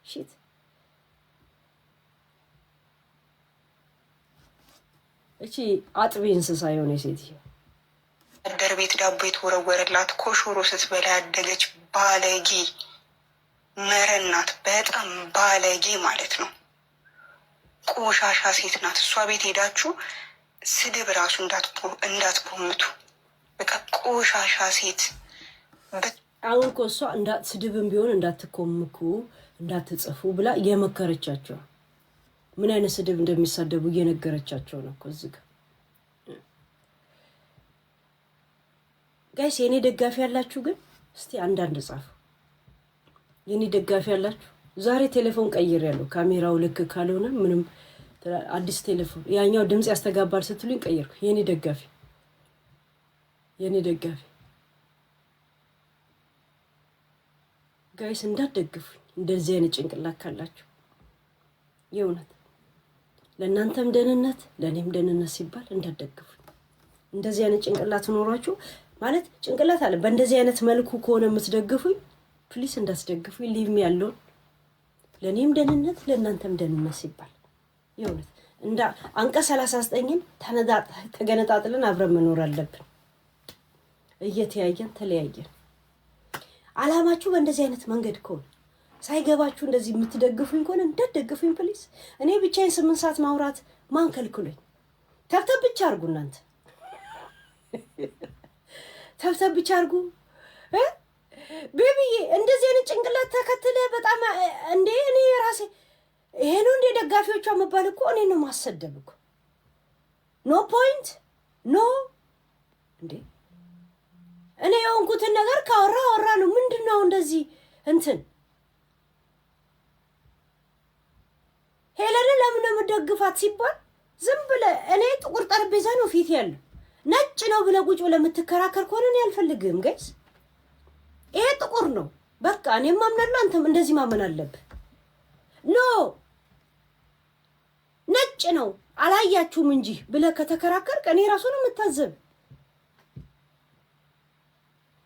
ሺት እቺ አጥቢ እንስሳ የሆነ ሴትዮ አደር ቤት ዳቦ የተወረወረላት ኮሾሮ ስትበላ ያደገች ባለጌ መረናት። በጣም ባለጌ ማለት ነው። ቆሻሻ ሴት ናት። እሷ ቤት ሄዳችሁ ስድብ ራሱ እንዳትቦምቱ። በቃ ቆሻሻ ሴት። አሁን እኮ እሷ ስድብም ቢሆን እንዳትኮምኩ እንዳትጽፉ ብላ እየመከረቻቸው ምን አይነት ስድብ እንደሚሳደቡ እየነገረቻቸው ነው እኮ እዚህ ጋር። ጋይስ የኔ ደጋፊ ያላችሁ ግን እስቲ አንዳንድ ጻፉ። የኔ ደጋፊ ያላችሁ ዛሬ ቴሌፎን ቀይሬያለሁ። ካሜራው ልክ ካልሆነ ምንም አዲስ ቴሌፎን ያኛው ድምጽ ያስተጋባል ስትሉኝ ቀይርኩ። የኔ ደጋፊ ጋይስ እንዳትደግፉኝ። እንደዚህ አይነት ጭንቅላት ካላችሁ የእውነት ለእናንተም ደህንነት ለእኔም ደህንነት ሲባል እንዳትደግፉኝ። እንደዚህ አይነት ጭንቅላት ኖሯችሁ ማለት ጭንቅላት አለ በእንደዚህ አይነት መልኩ ከሆነ የምትደግፉኝ ፕሊስ እንዳትደግፉኝ። ሊቭ ሚ ያለውን ለእኔም ደህንነት ለእናንተም ደህንነት ሲባል የእውነት እንዳ አንቀጽ 39ን ተገነጣጥለን አብረን መኖር አለብን። እየተያየን ተለያየን። አላማችሁ በእንደዚህ አይነት መንገድ ከሆነ ሳይገባችሁ እንደዚህ የምትደግፉኝ ከሆነ እንዳትደግፉኝ ፕሊስ። እኔ ብቻዬን 8 ሰዓት ማውራት ማን ከልክሎኝ? ተብተብ ብቻ አድርጉ እናንተ ተብተብ ብቻ አድርጉ። ቤቢዬ እንደዚህ አይነት ጭንቅላት ተከትለ በጣም እንዴ እኔ ራሴ ይሄ ነው እንደ ደጋፊዎቿ መባል እኮ እኔ ነው ማሰደብ እኮ ኖ ፖይንት ኖ እንዴ እኔ የሆንኩትን ነገር ካወራ ነው። ምንድነው እንደዚህ እንትን ሄለን ለምን ነው የምደግፋት ሲባል ዝም ብለህ እኔ ጥቁር ጠረጴዛ ነው ፊት ያለው ነጭ ነው ብለህ ቁጭ ብለህ የምትከራከር ከሆነ እኔ አልፈልግም ጋይስ። ይሄ ጥቁር ነው በቃ እኔም ማምናለሁ አንተም እንደዚህ ማመን አለብህ። ኖ ነጭ ነው አላያችሁም እንጂ ብለህ ከተከራከርክ እኔ ራሱ ነው የምታዘብ።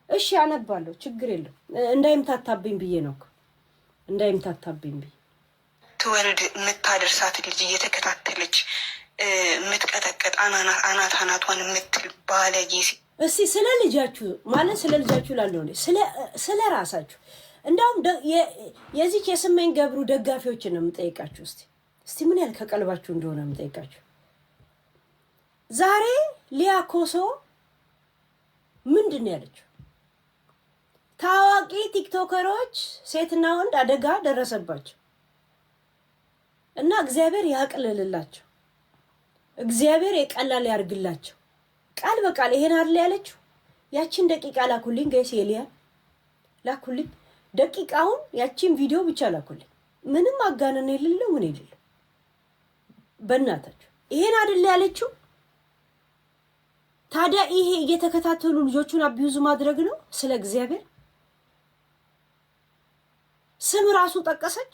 እሺ አነባለሁ ችግር የለም እንዳይምታታብኝ ብዬ ነው እንዳይምታታብኝ ብዬ ትወልድ የምታደርሳት ልጅ እየተከታተለች የምትቀጠቀጥ አናቷን የምትል ባለጌ። እስቲ ስለ ልጃችሁ ማለት ስለ ልጃችሁ ላለው ስለ ራሳችሁ እንዳውም የዚህ የስመኝ ገብሩ ደጋፊዎችን ነው የምጠይቃችሁ። እስቲ ምን ያህል ከቀልባችሁ እንደሆነ የምጠይቃችሁ። ዛሬ ሊያ ኮሶ ምንድን ነው ያለችው? ታዋቂ ቲክቶከሮች ሴትና ወንድ አደጋ ደረሰባቸው እና እግዚአብሔር ያቅልልላቸው፣ እግዚአብሔር የቀላል ያርግላቸው። ቃል በቃል ይሄን አይደል ያለችው? ያቺን ደቂቃ ላኩልኝ ጋይስ፣ የሊያ ላኩልኝ ደቂቃውን፣ ያቺን ቪዲዮ ብቻ ላኩልኝ። ምንም አጋነን የሌለው ምን የሌለው በእናታችሁ ይሄን አይደል ያለችው? ታዲያ ይሄ እየተከታተሉ ልጆቹን አቢዩዝ ማድረግ ነው? ስለ እግዚአብሔር ስም ራሱ ጠቀሰች።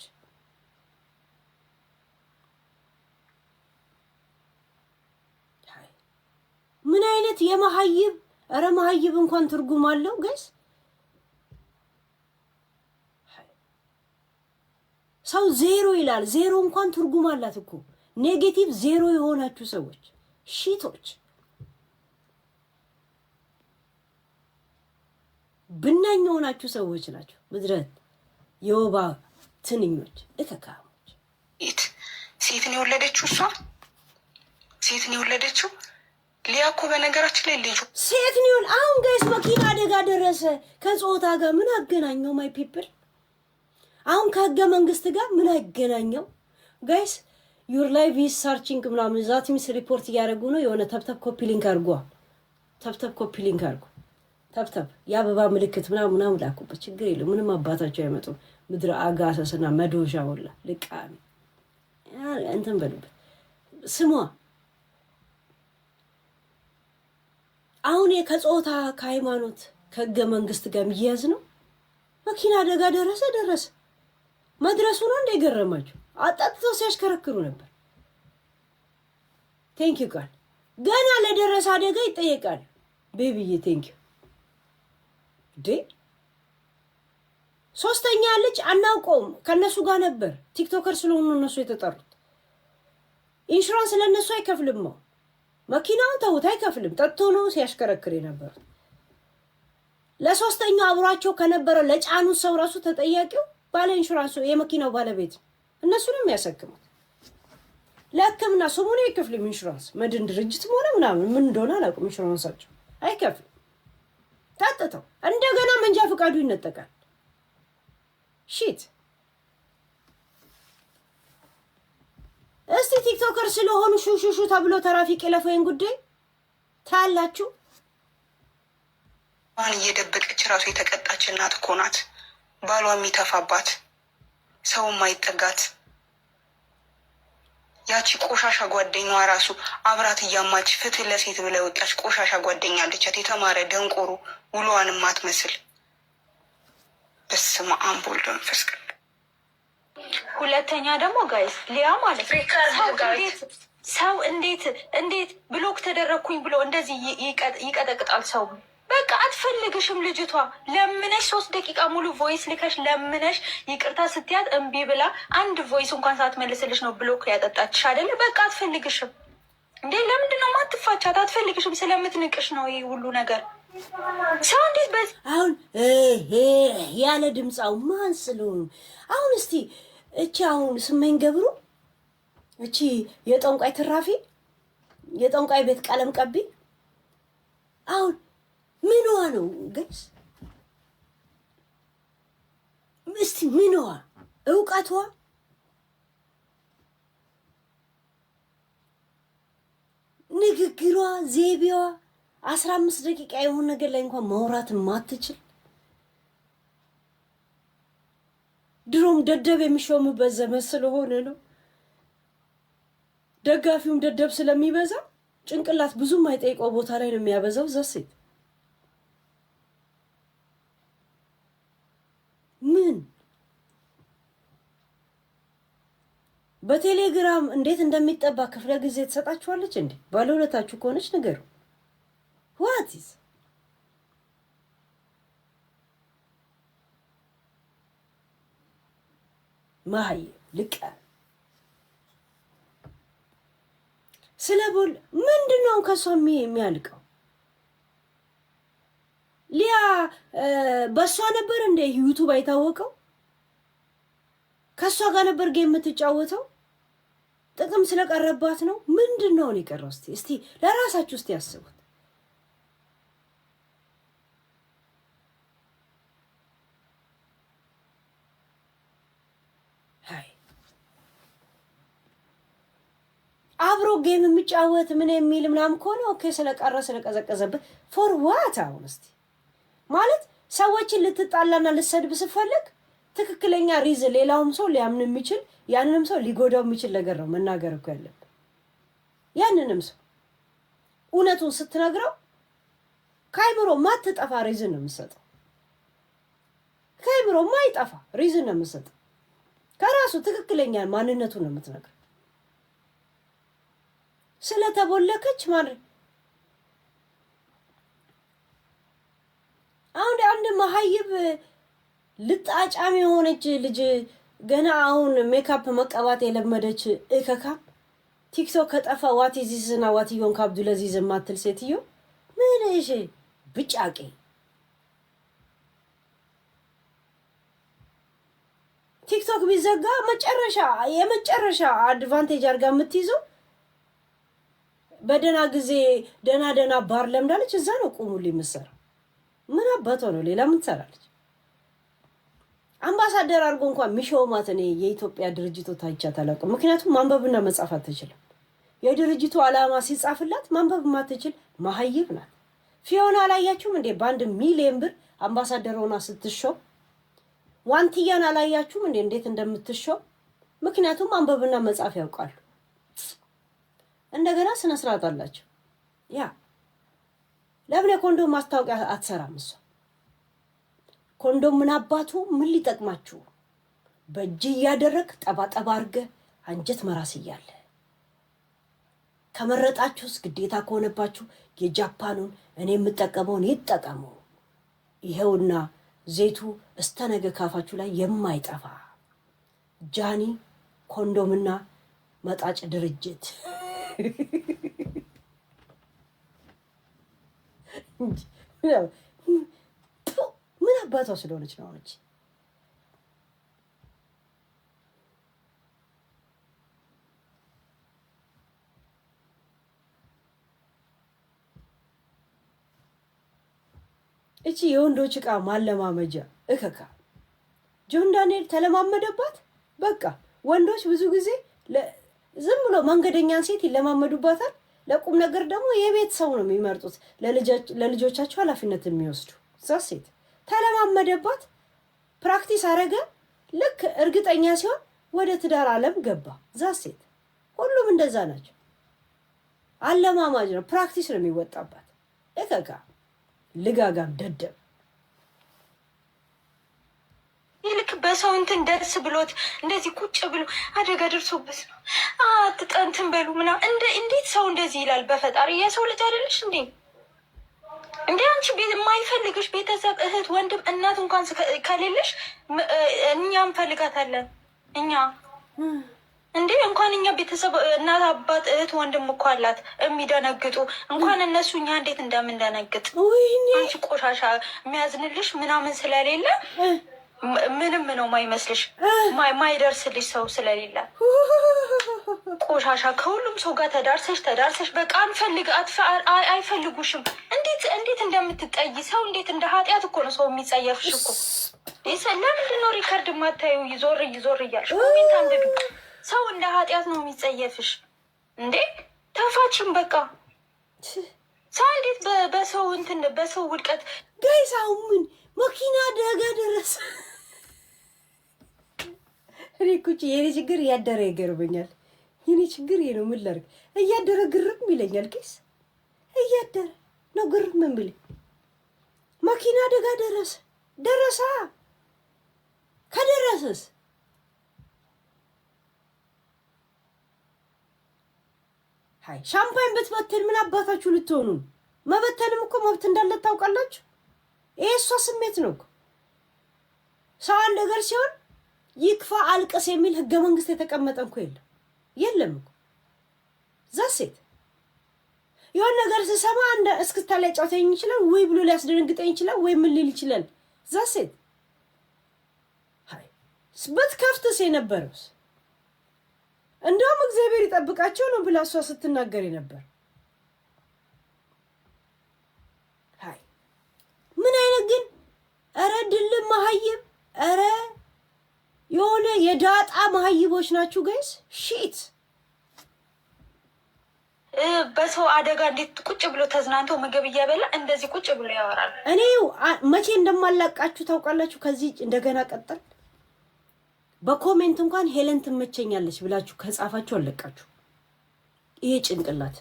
ምን አይነት የመሐይብ ኧረ መሐይብ እንኳን ትርጉም አለው ጋይስ። ሰው ዜሮ ይላል። ዜሮ እንኳን ትርጉም አላት እኮ። ኔጌቲቭ ዜሮ የሆናችሁ ሰዎች ሺቶች ብናኝ የሆናችሁ ሰዎች ናቸው። ምድረት የወባ ትንኞች እተካሞች። ሴትን የወለደችው እሷ ሴትን የወለደችው ሊያ እኮ በነገራችን ላይ ልጁ ሴት ነው። አሁን ጋይስ መኪና አደጋ ደረሰ። ከጾታ ጋር ምን አገናኘው? ማይ ፒፕል አሁን ከህገ መንግስት ጋር ምን አገናኘው? ጋይስ ዩር ላይቭ ኢዝ ሰርቺንግ ምናምን ዛት ሚስ ሪፖርት እያደረጉ ነው። የሆነ ተብተብ ኮፒ ሊንክ አድርጓ፣ ተብተብ ኮፒ ሊንክ አድርጉ፣ ተብተብ የአበባ ምልክት ምናምን ላኩበት። ችግር የለም ምንም አባታቸው አይመጡም። ምድረ አጋሰስና መዶሻ ወላ ልቃሚ እንትን በሉበት። ስሟ አሁን ከጾታ ከሃይማኖት ከህገ መንግስት ጋር የሚያያዝ ነው። መኪና አደጋ ደረሰ መድረሱ ነው እንደ ገረማችሁ። አጣጥተው ሲያሽከረክሩ ነበር። ቴንክ ዩ ቃል ገና ለደረሰ አደጋ ይጠየቃል። ቤቢዬ ቴንክ ዩ ዴ ሶስተኛ ልጅ አናውቀውም። ከነሱ ጋር ነበር። ቲክቶከር ስለሆኑ እነሱ የተጠሩት። ኢንሹራንስ ለነሱ አይከፍልም። መኪናውን ተውት አይከፍልም። ጠጥቶ ነው ሲያሽከረክር ነበር። ለሶስተኛው አብሯቸው ከነበረ ለጫኑት ሰው ራሱ ተጠያቂው ባለ ኢንሹራንሱ የመኪናው ባለቤት እነሱንም የሚያሰክሙት ለሕክምና ስሙን አይከፍልም። ኢንሹራንስ መድን ድርጅትም ሆነ ምናምን ምን እንደሆነ አላውቅም። ኢንሹራንሳቸው አይከፍልም። ታጥተው እንደገና መንጃ ፈቃዱ ይነጠቃል። ሺት እስቲ ቲክቶከር ስለሆኑ ሹሹሹ ተብሎ ትራፊክ የለፈውን ጉዳይ ታላችሁ። ማን እየደበቀች ራሱ የተቀጣች እናት እኮ ናት። ባሏ የሚተፋባት ሰው ማይጠጋት ያቺ ቆሻሻ ጓደኛዋ ራሱ አብራት እያማች ፍትህ ለሴት ብላ ወጣች። ቆሻሻ ጓደኛ አለቻት፣ የተማረ ደንቆሮ ውሎዋን ማትመስል። በስመ አብ ወወልድ ወመንፈስ ቅዱስ። ሁለተኛ ደግሞ ጋይስ ሊያ ማለት ሰው እንዴት ብሎክ ተደረግኩኝ ብሎ እንደዚህ ይቀጠቅጣል ሰው። በቃ አትፈልግሽም ልጅቷ። ለምነሽ 3 ደቂቃ ሙሉ ቮይስ ልከሽ ለምነሽ ይቅርታ ስትያት እምቢ ብላ አንድ ቮይስ እንኳን ሳትመልስልሽ ነው ብሎክ ያጠጣችሽ አይደለ? በቃ አትፈልግሽም እንዴ! ለምንድን ነው ማትፋቻት? አትፈልግሽም፣ ስለምትንቅሽ ነው ይሄ ሁሉ ነገር። ሰው እንዴት በዚህ አሁን ያለ ድምፃው ማን ስለሆኑ አሁን እስቲ እቺ አሁን ስመኝ ገብሩ እቺ የጠንቋይ ትራፊ የጠንቋይ ቤት ቀለም ቀቢ አሁን ምንዋ ነው ጋይስ? እስቲ ምንዋ እውቀቷ ንግግሯ ዜቢዋ 15 ደቂቃ የሆነ ነገር ላይ እንኳን ማውራት ማትችል ድሮም ደደብ የሚሾምበት ዘመን ስለሆነ ነው። ደጋፊውም ደደብ ስለሚበዛ ጭንቅላት ብዙም አይጠይቀው ቦታ ላይ ነው የሚያበዛው። ዘሴት ምን በቴሌግራም እንዴት እንደሚጠባ ክፍለ ጊዜ ተሰጣችኋለች እንዴ? ባለውለታችሁ ከሆነች ንገሩ። what is ማይ ልቀ ስለቦል ምንድነው ከሷ የሚያልቀው? ሊያ በሷ ነበር እንደ ዩቲዩብ አይታወቀው? ከሷ ጋር ነበር ጌም የምትጫወተው? ጥቅም ስለቀረባት ነው? ምንድነው የቀረው? እስቲ ለራሳችሁ እስቲ ያስቡት። አብሮ ጌም የሚጫወት ምን የሚል ምናምን ከሆነ ኦኬ፣ ስለቀረ ስለቀዘቀዘበት ፎር ዋት? አሁን እስቲ ማለት ሰዎችን ልትጣላና ልትሰድብ ስትፈልግ ትክክለኛ ሪዝን ሌላውም ሰው ሊያምን የሚችል ያንንም ሰው ሊጎዳው የሚችል ነገር ነው መናገር እኮ ያለብን። ያንንም ሰው እውነቱን ስትነግረው ከአይምሮ ማትጠፋ ሪዝን ነው የምትሰጠው። ከአይምሮ ማይጠፋ ሪዝን ነው የምትሰጠው። ከራሱ ትክክለኛ ማንነቱን ነው የምትነግረው። ስለተቦለከች ማለት አሁን አንድ መሀይብ ልጣጫም የሆነች ልጅ ገና አሁን ሜካፕ መቀባት የለመደች እከካም ቲክቶክ ከጠፋ ዋቲዚስና ዋቲዮን ከአብዱልአዚዝ ማትል ሴትዮ ምን እሺ ብጫቄ ቲክቶክ ቢዘጋ የመጨረሻ አድቫንቴጅ አድርጋ የምትይዘው በደና ጊዜ ደና ባር ለምዳለች። እዛ ነው ቁሙልኝ የምትሰራው። ምን አባቷ ነው ሌላ ምን ትሰራለች? አምባሳደር አድርጎ እንኳን የሚሾማት እኔ የኢትዮጵያ ድርጅቶች አይቻት አላውቅም። ምክንያቱም ማንበብና መጻፍ አትችልም። የድርጅቱ ዓላማ ሲጻፍላት ማንበብ ማትችል መሀይብ ናት። ፊዮና አላያችሁም እንዴ? በ1 ሚሊዮን ብር አምባሳደር ሆና ስትሾም። ዋንትያን አላያችሁም እንዴ እንዴት እንደምትሾም? ምክንያቱም ማንበብና መጻፍ ያውቃሉ። እንደገና ስነ ስርዓት አላቸው። ያ ለምን የኮንዶም ማስታወቂያ አትሰራም እሷ? ኮንዶም ምን አባቱ ምን ሊጠቅማችሁ? በእጅ እያደረግ ጠባጠባ አድርገህ አንጀት መራስ እያለ ከመረጣችሁስ ግዴታ ከሆነባችሁ የጃፓኑን እኔ የምጠቀመውን ይጠቀሙ። ይሄውና ዘይቱ እስተነገ ካፋችሁ ላይ የማይጠፋ ጃኒ ኮንዶምና መጣጭ ድርጅት ምን አባቷ ስለሆነች ነው አሁን? እቺ የወንዶች ዕቃ ማለማመጃ እከካ ጆን ዳንኤል ተለማመደባት። በቃ ወንዶች ብዙ ጊዜ ዝም ብሎ መንገደኛን ሴት ይለማመዱባታል። ለቁም ነገር ደግሞ የቤት ሰው ነው የሚመርጡት፣ ለልጆቻቸው ኃላፊነት የሚወስዱ። እዛ ሴት ተለማመደባት፣ ፕራክቲስ አረገ። ልክ እርግጠኛ ሲሆን ወደ ትዳር ዓለም ገባ። እዛ ሴት ሁሉም እንደዛ ናቸው። አለማማጅ ነው፣ ፕራክቲስ ነው የሚወጣባት። እከካ ልጋጋም ደደብ ይልክ በሰው እንትን ደስ ብሎት እንደዚህ ቁጭ ብሎ አደጋ ደርሶበት ነው አትጠንትን በሉ ምናምን እንዴት ሰው እንደዚህ ይላል? በፈጣሪ የሰው ልጅ አይደለሽ እንዴ? እንዴ አንቺ የማይፈልግሽ ቤተሰብ እህት፣ ወንድም፣ እናት እንኳን ከሌለሽ እኛ እንፈልጋታለን። እኛ እንዴ እንኳን እኛ ቤተሰብ እናት፣ አባት፣ እህት፣ ወንድም እኮ አላት የሚደነግጡ። እንኳን እነሱ እኛ እንዴት እንደምንደነግጥ አንቺ ቆሻሻ የሚያዝንልሽ ምናምን ስለሌለ ምንም ነው ማይመስልሽ፣ ማይደርስልሽ ሰው ስለሌለ ቆሻሻ ከሁሉም ሰው ጋር ተዳርሰሽ በቃ አይፈልጉሽም። እንዴት እንደምትጠይ ሰው እንዴት እንደ ኃጢአት እኮ ነው ሰው የሚጸየፍሽ እኮ። ለምንድን ነው ሪከርድ ማታዩ? ይዞር እያልሽ ኮሜንት አንብቢ። ሰው እንደ ኃጢአት ነው የሚጸየፍሽ እንዴ? ተፋችን በቃ ሰው እንዴት በሰው እንትን በሰው ውድቀት ጋይሳው ምን መኪና አደጋ ደረሰ። እኔ ኩቺ የኔ ችግር እያደረ ይገርመኛል። የኔ ችግር ይሄ ነው። ምን ላድርግ? እያደረ ግርም ይለኛል። ቄስ እያደረ ነው ግርም የሚል መኪና አደጋ ደረሰ። ከደረሰስ ሃይ ሻምፓኝ ብትበትን ምን አባታችሁ ልትሆኑ? መበተንም እኮ መብት እንዳለ ታውቃላችሁ። ይሄ እሷ ስሜት ነው እኮ። ሰው አንድ ነገር ሲሆን ይክፋ አልቀስ የሚል ህገ መንግስት የተቀመጠ እኮ የለም እኮ። ዛሴት የሆነ ነገር ስሰማ እንደ እስክስታ ላይ ጫውተኝ ይችላል ወይ ብሎ ሊያስደነግጠኝ ይችላል ወይ ምን ሊል ይችላል። ዛሴት ሃይ ብትከፍትስ የነበረውስ እንደውም እግዚአብሔር ይጠብቃቸው ነው ብላ እሷ ስትናገር ነበር። ሃይ ምን አይነት ግን ኧረ ድል መሀይብ! ኧረ የሆነ የዳጣ መሀይቦች ናችሁ ጋይስ። ሺት በሰው አደጋ እንዴት ቁጭ ብሎ ተዝናንቶ ምግብ እያበላ እንደዚህ ቁጭ ብሎ ያወራል። እኔ መቼ እንደማላቃችሁ ታውቃላችሁ። ከዚህ እንደገና ቀጠል በኮሜንት እንኳን ሄለን ትመቸኛለች ብላችሁ ከጻፋችሁ አለቃችሁ። ይሄ ጭንቅላት፣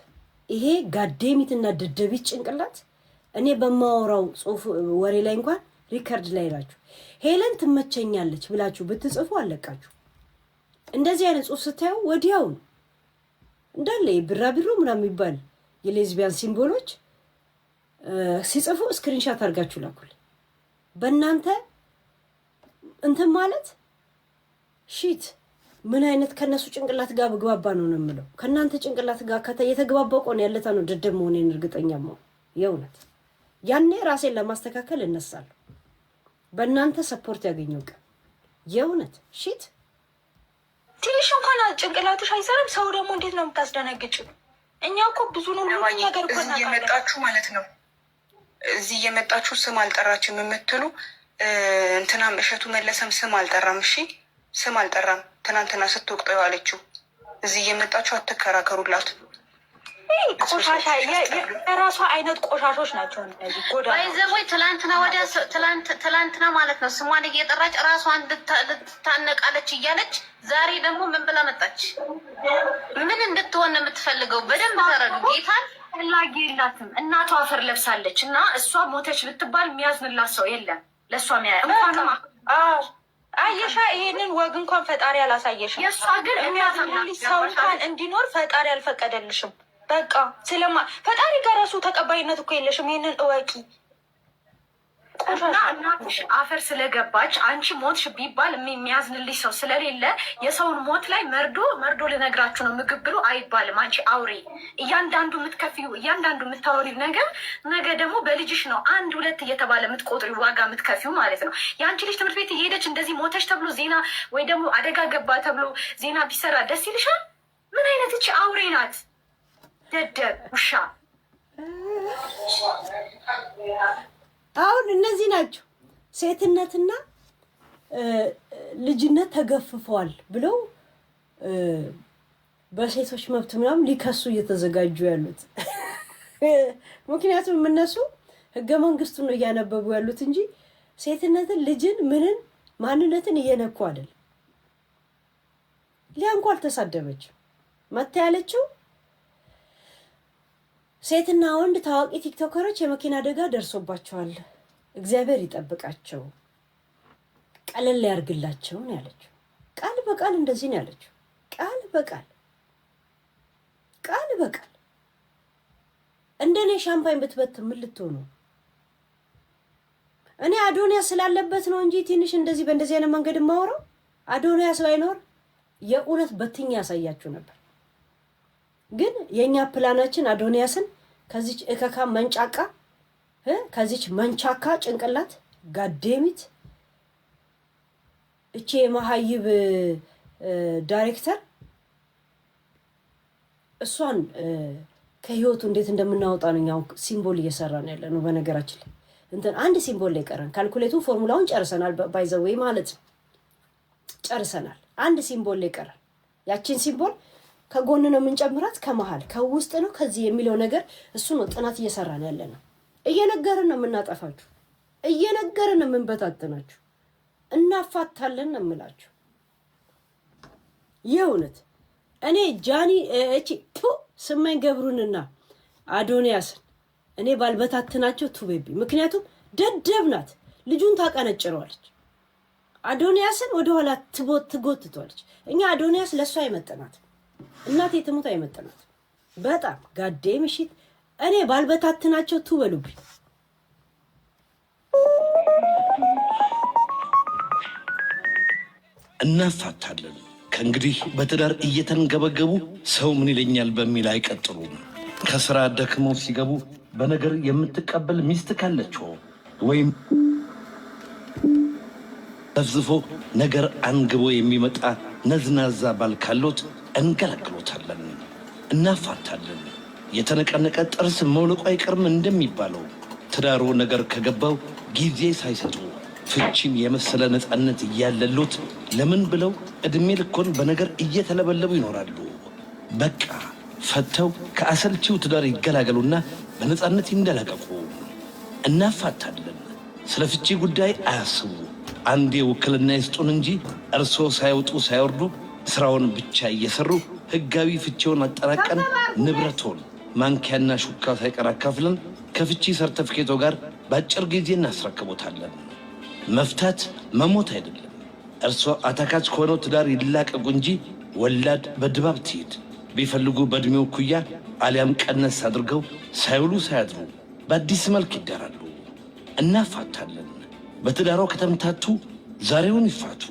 ይሄ ጋዴሚትና ደደቢት ጭንቅላት እኔ በማወራው ጽሁፍ ወሬ ላይ እንኳን ሪከርድ ላይ ናችሁ። ሄለን ትመቸኛለች ብላችሁ ብትጽፉ አለቃችሁ። እንደዚህ አይነት ጽሁፍ ስታዩ ወዲያው እንዳለ ብራቢሮ ምናምን የሚባል የሌዝቢያን ሲምቦሎች ሲጽፉ ስክሪንሻት አድርጋችሁ ላኩል። በእናንተ እንትን ማለት ሺት ምን አይነት ከነሱ ጭንቅላት ጋር በግባባ ነው የምለው። ከናንተ ጭንቅላት ጋር የተግባባው ቆን ያለታ ነው ደደብ መሆኔን እርግጠኛ ነው። የእውነት ያኔ ራሴን ለማስተካከል እነሳለሁ። በእናንተ ሰፖርት ያገኘው ቀን የእውነት ሺት ትንሽ እንኳን ጭንቅላትሽ አይሰራም። ሰው ደግሞ እንዴት ነው የምታስደነግጭው? እኛ እኮ ብዙ ነው ነገር እኮ እዚህ እየመጣችሁ ማለት ነው እዚህ እየመጣችሁ ስም አልጠራችም የምትሉ እንትናም እሸቱ መለሰም ስም አልጠራም። እሺ ስም አልጠራም። ትናንትና ስትወቅጠው የዋለችው እዚህ እየመጣችሁ አትከራከሩላት። ቆሻሻ የራሷ አይነት ቆሻሾች ናቸው እነዚህ ጎዳይዘቦይ ትላንትና ማለት ነው ስሟን እየጠራች ራሷን ልታነቃለች እያለች ዛሬ ደግሞ ምን ብላ መጣች? ምን እንድትሆን ነው የምትፈልገው? በደንብ ተረዱ። ጌታን ፈላጊ የላትም። እናቷ አፈር ለብሳለች እና እሷ ሞተች ብትባል የሚያዝንላት ሰው የለም። ለእሷ እንኳን አየሻ፣ ይሄንን ወግ እንኳን ፈጣሪ አላሳየሽም። የእሷ ግን የሚያዝንልሽ ሰው እንኳን እንዲኖር ፈጣሪ አልፈቀደልሽም። በቃ ፈጣሪ ጋር ራሱ ተቀባይነት እኮ የለሽም። ይሄንን እወቂ። እናትሽ አፈር ስለገባች አንቺ ሞትሽ ቢባል የሚያዝንልሽ ሰው ስለሌለ የሰውን ሞት ላይ መርዶ ልነግራችሁ ነው ምግብ ብሎ አይባልም። አንቺ አውሬ፣ እያንዳንዱ የምትከፊው እያንዳንዱ የምታወሪው ነገር ነገ ደግሞ በልጅሽ ነው 1 2 እየተባለ የምትቆጥሪ ዋጋ የምትከፊው ማለት ነው። የአንቺ ልጅ ትምህርት ቤት እየሄደች እንደዚህ ሞተች ተብሎ ዜና ወይ ደግሞ አደጋ ገባ ተብሎ ዜና ቢሰራ ደስ ይልሻል? ምን አይነት እቺ አውሬ ናት? ደደብ ውሻ። አሁን እነዚህ ናቸው ሴትነትና ልጅነት ተገፍፏል ብለው በሴቶች መብት ምናምን ሊከሱ እየተዘጋጁ ያሉት። ምክንያቱም እነሱ ህገ መንግስቱን ነው እያነበቡ ያሉት እንጂ ሴትነትን፣ ልጅን፣ ምንን ማንነትን እየነኩ አይደል። ሊያ እንኳን አልተሳደበችም። መታ ያለችው ሴትና ወንድ ታዋቂ ቲክቶከሮች የመኪና አደጋ ደርሶባቸዋል፣ እግዚአብሔር ይጠብቃቸው፣ ቀለል ያርግላቸው ነው ያለችው። ቃል በቃል እንደዚህ ነው ያለችው። ቃል በቃል እንደኔ ሻምፓኝ ብትበት ምን ልትሆኑ? እኔ አዶንያስ ስላለበት ነው እንጂ ትንሽ እንደዚህ በእንደዚህ አይነት መንገድ ማወራው። አዶንያስ ባይኖር የእውነት በትኛ ያሳያችሁ ነበር። ግን የኛ ፕላናችን አዶንያስን ከዚች እከካ መንጫቃ ከዚች መንቻካ ጭንቅላት ጋዴሚት እቺ የመሀይብ ዳይሬክተር እሷን ከህይወቱ እንዴት እንደምናወጣ ነው እኛው ሲምቦል እየሰራን ያለ ነው። በነገራችን ላይ እንትን አንድ ሲምቦል ላይ ቀረን። ካልኩሌቱን ፎርሙላውን ጨርሰናል። ባይዘዌይ ማለት ነው ጨርሰናል። አንድ ሲምቦል ላይ ቀረን። ያቺን ሲምቦል ከጎን ነው የምንጨምራት፣ ከመሃል ከውስጥ ነው ከዚህ የሚለው ነገር እሱ ነው ጥናት እየሰራን ያለ ነው። እየነገርን ነው የምናጠፋችሁ፣ እየነገርን ነው የምንበታተናችሁ፣ እናፋታለን ነው የምላችሁ። የእውነት እኔ ጃኒ እቺ ስመኝ ገብሩንና አዶንያስን እኔ ባልበታትናቸው ቱቤቢ። ምክንያቱም ደደብ ናት፣ ልጁን ታቀነጭረዋለች። አዶንያስን ወደኋላ ትጎትቷለች። እኛ አዶንያስ ለእሷ አይመጥናት፣ እናቴ ትሙት አይመጥናት። በጣም ጋዴ ምሽት እኔ ባልበታትናቸው ትበሉብኝ። እናፋታለን። ከእንግዲህ በትዳር እየተንገበገቡ ሰው ምን ይለኛል በሚል አይቀጥሉም። ከስራ ደክመው ሲገቡ በነገር የምትቀበል ሚስት ካለችው ወይም ተዝፎ ነገር አንግቦ የሚመጣ ነዝናዛ ባል ካሎት እንገላግሎታለን፣ እናፋታለን። የተነቀነቀ ጥርስ መውለቁ አይቀርም እንደሚባለው ትዳሩ ነገር ከገባው ጊዜ ሳይሰጡ ፍቺን የመሰለ ነፃነት እያለሉት ለምን ብለው እድሜ ልኮን በነገር እየተለበለቡ ይኖራሉ። በቃ ፈተው ከአሰልቺው ትዳር ይገላገሉና በነፃነት ይንደላቀቁ። እናፋታለን። ስለ ፍቺ ጉዳይ አያስቡ። አንዴ ውክልና ይስጡን እንጂ እርሶ ሳይወጡ ሳይወርዱ ስራውን ብቻ እየሰሩ ህጋዊ ፍቺውን አጠራቀን ንብረቶን ማንኪያና ሹካ ሳይቀር አካፍለን ከፍቺ ሰርተፍኬቶ ጋር በአጭር ጊዜ እናስረክቦታለን። መፍታት መሞት አይደለም። እርሶ አታካች ከሆነው ትዳር ይላቀቁ እንጂ ወላድ በድባብ ትሄድ። ቢፈልጉ በእድሜው ኩያ አሊያም ቀነስ አድርገው ሳይውሉ ሳያድሩ በአዲስ መልክ ይዳራሉ። እናፋታለን። በትዳሮ ከተምታቱ ዛሬውን ይፋቱ።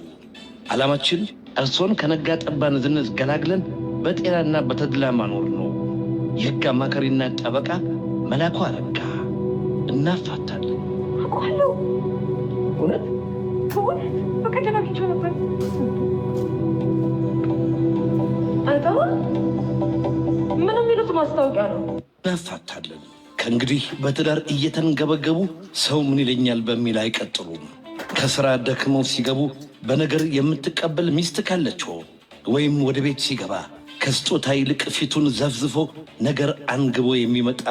ዓላማችን እርሶን ከነጋ ጠባ ንዝንዝ ገላግለን በጤናና በተድላ ማኖር ነው። የህግ አማካሪና ጠበቃ መላኩ አረጋ። እናፋታለን። አውቃለሁ። እውነት በቀደም አግኝቼው ነበር። አይጠሩ ምን የሚሉት ማስታወቂያ ነው። እናፋታለን። ከእንግዲህ በትዳር እየተንገበገቡ ሰው ምን ይለኛል በሚል አይቀጥሉም። ከስራ ደክመው ሲገቡ በነገር የምትቀበል ሚስት ካለችው ወይም ወደ ቤት ሲገባ ከስጦታ ይልቅ ፊቱን ዘፍዝፎ ነገር አንግቦ የሚመጣ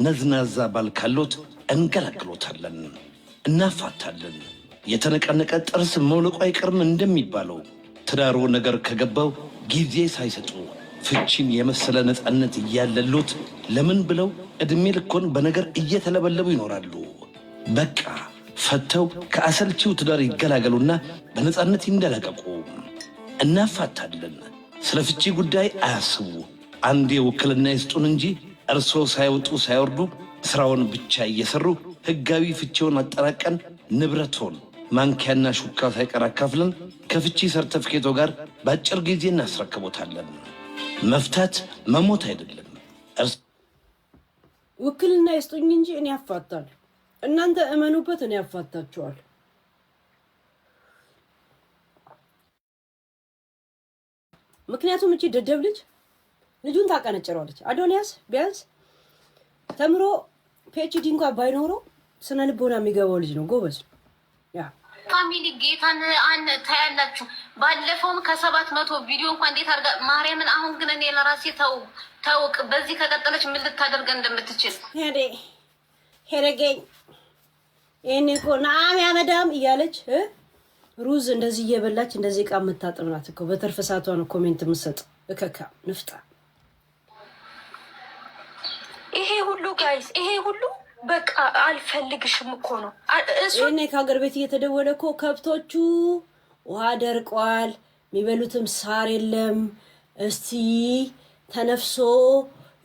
ነዝናዛ ባል ካሎት እንገላግሎታለን፣ እናፋታለን። የተነቀነቀ ጥርስ መውለቁ አይቀርም እንደሚባለው ትዳሩ ነገር ከገባው ጊዜ ሳይሰጡ ፍቺን የመሰለ ነፃነት እያለሉት ለምን ብለው ዕድሜ ልኮን በነገር እየተለበለቡ ይኖራሉ። በቃ ፈተው ከአሰልቺው ትዳር ይገላገሉና በነፃነት ይንደላቀቁ። እናፋታለን። ስለ ፍቺ ጉዳይ አያስቡ። አንዴ ውክልና ይስጡን እንጂ እርሶ ሳይወጡ ሳይወርዱ ስራውን ብቻ እየሰሩ ህጋዊ ፍቺውን አጠራቀን ንብረቶን ማንኪያና ሹካ ሳይቀር አካፍለን ከፍቺ ሰርተፍኬቶ ጋር በአጭር ጊዜ እናስረክቦታለን። መፍታት መሞት አይደለም። ውክልና ይስጡኝ እንጂ እኔ አፋታለሁ። እናንተ እመኑበት፣ እኔ አፋታችኋለሁ። ምክንያቱም እቺ ደደብ ልጁን ታቀነጭረዋለች። አዶንያስ ቢያንስ ተምሮ ፒኤችዲ እንኳን ባይኖረው ስነ ልቦና የሚገባው ልጅ ነው፣ ጎበዝ ነው። ያ ፋሚሊ ጌታን ታያላችሁ። ባለፈውም ከ700 ቪዲዮ እንኳን እንዴት አድርጋ ማርያምን። አሁን ግን እኔ ለራሴ ታውቅ በዚህ ከቀጠለች ምን ልታደርገን እንደምትችል ሄረገኝ ይሄኔ እኮ ናም ያመዳም እያለች ሩዝ እንደዚህ እየበላች እንደዚህ ዕቃ የምታጥብ ናት እኮ። በትርፍ ሰዓቷ ነው ኮሜንት የምትሰጥ እከካ ንፍጣ። ይሄ ሁሉ ጋይስ፣ ይሄ ሁሉ በቃ አልፈልግሽም እኮ ነው እሱ። እኔ ከሀገር ቤት እየተደወለ እኮ ከብቶቹ ውሃ ደርቋል፣ የሚበሉትም ሳር የለም፣ እስቲ ተነፍሶ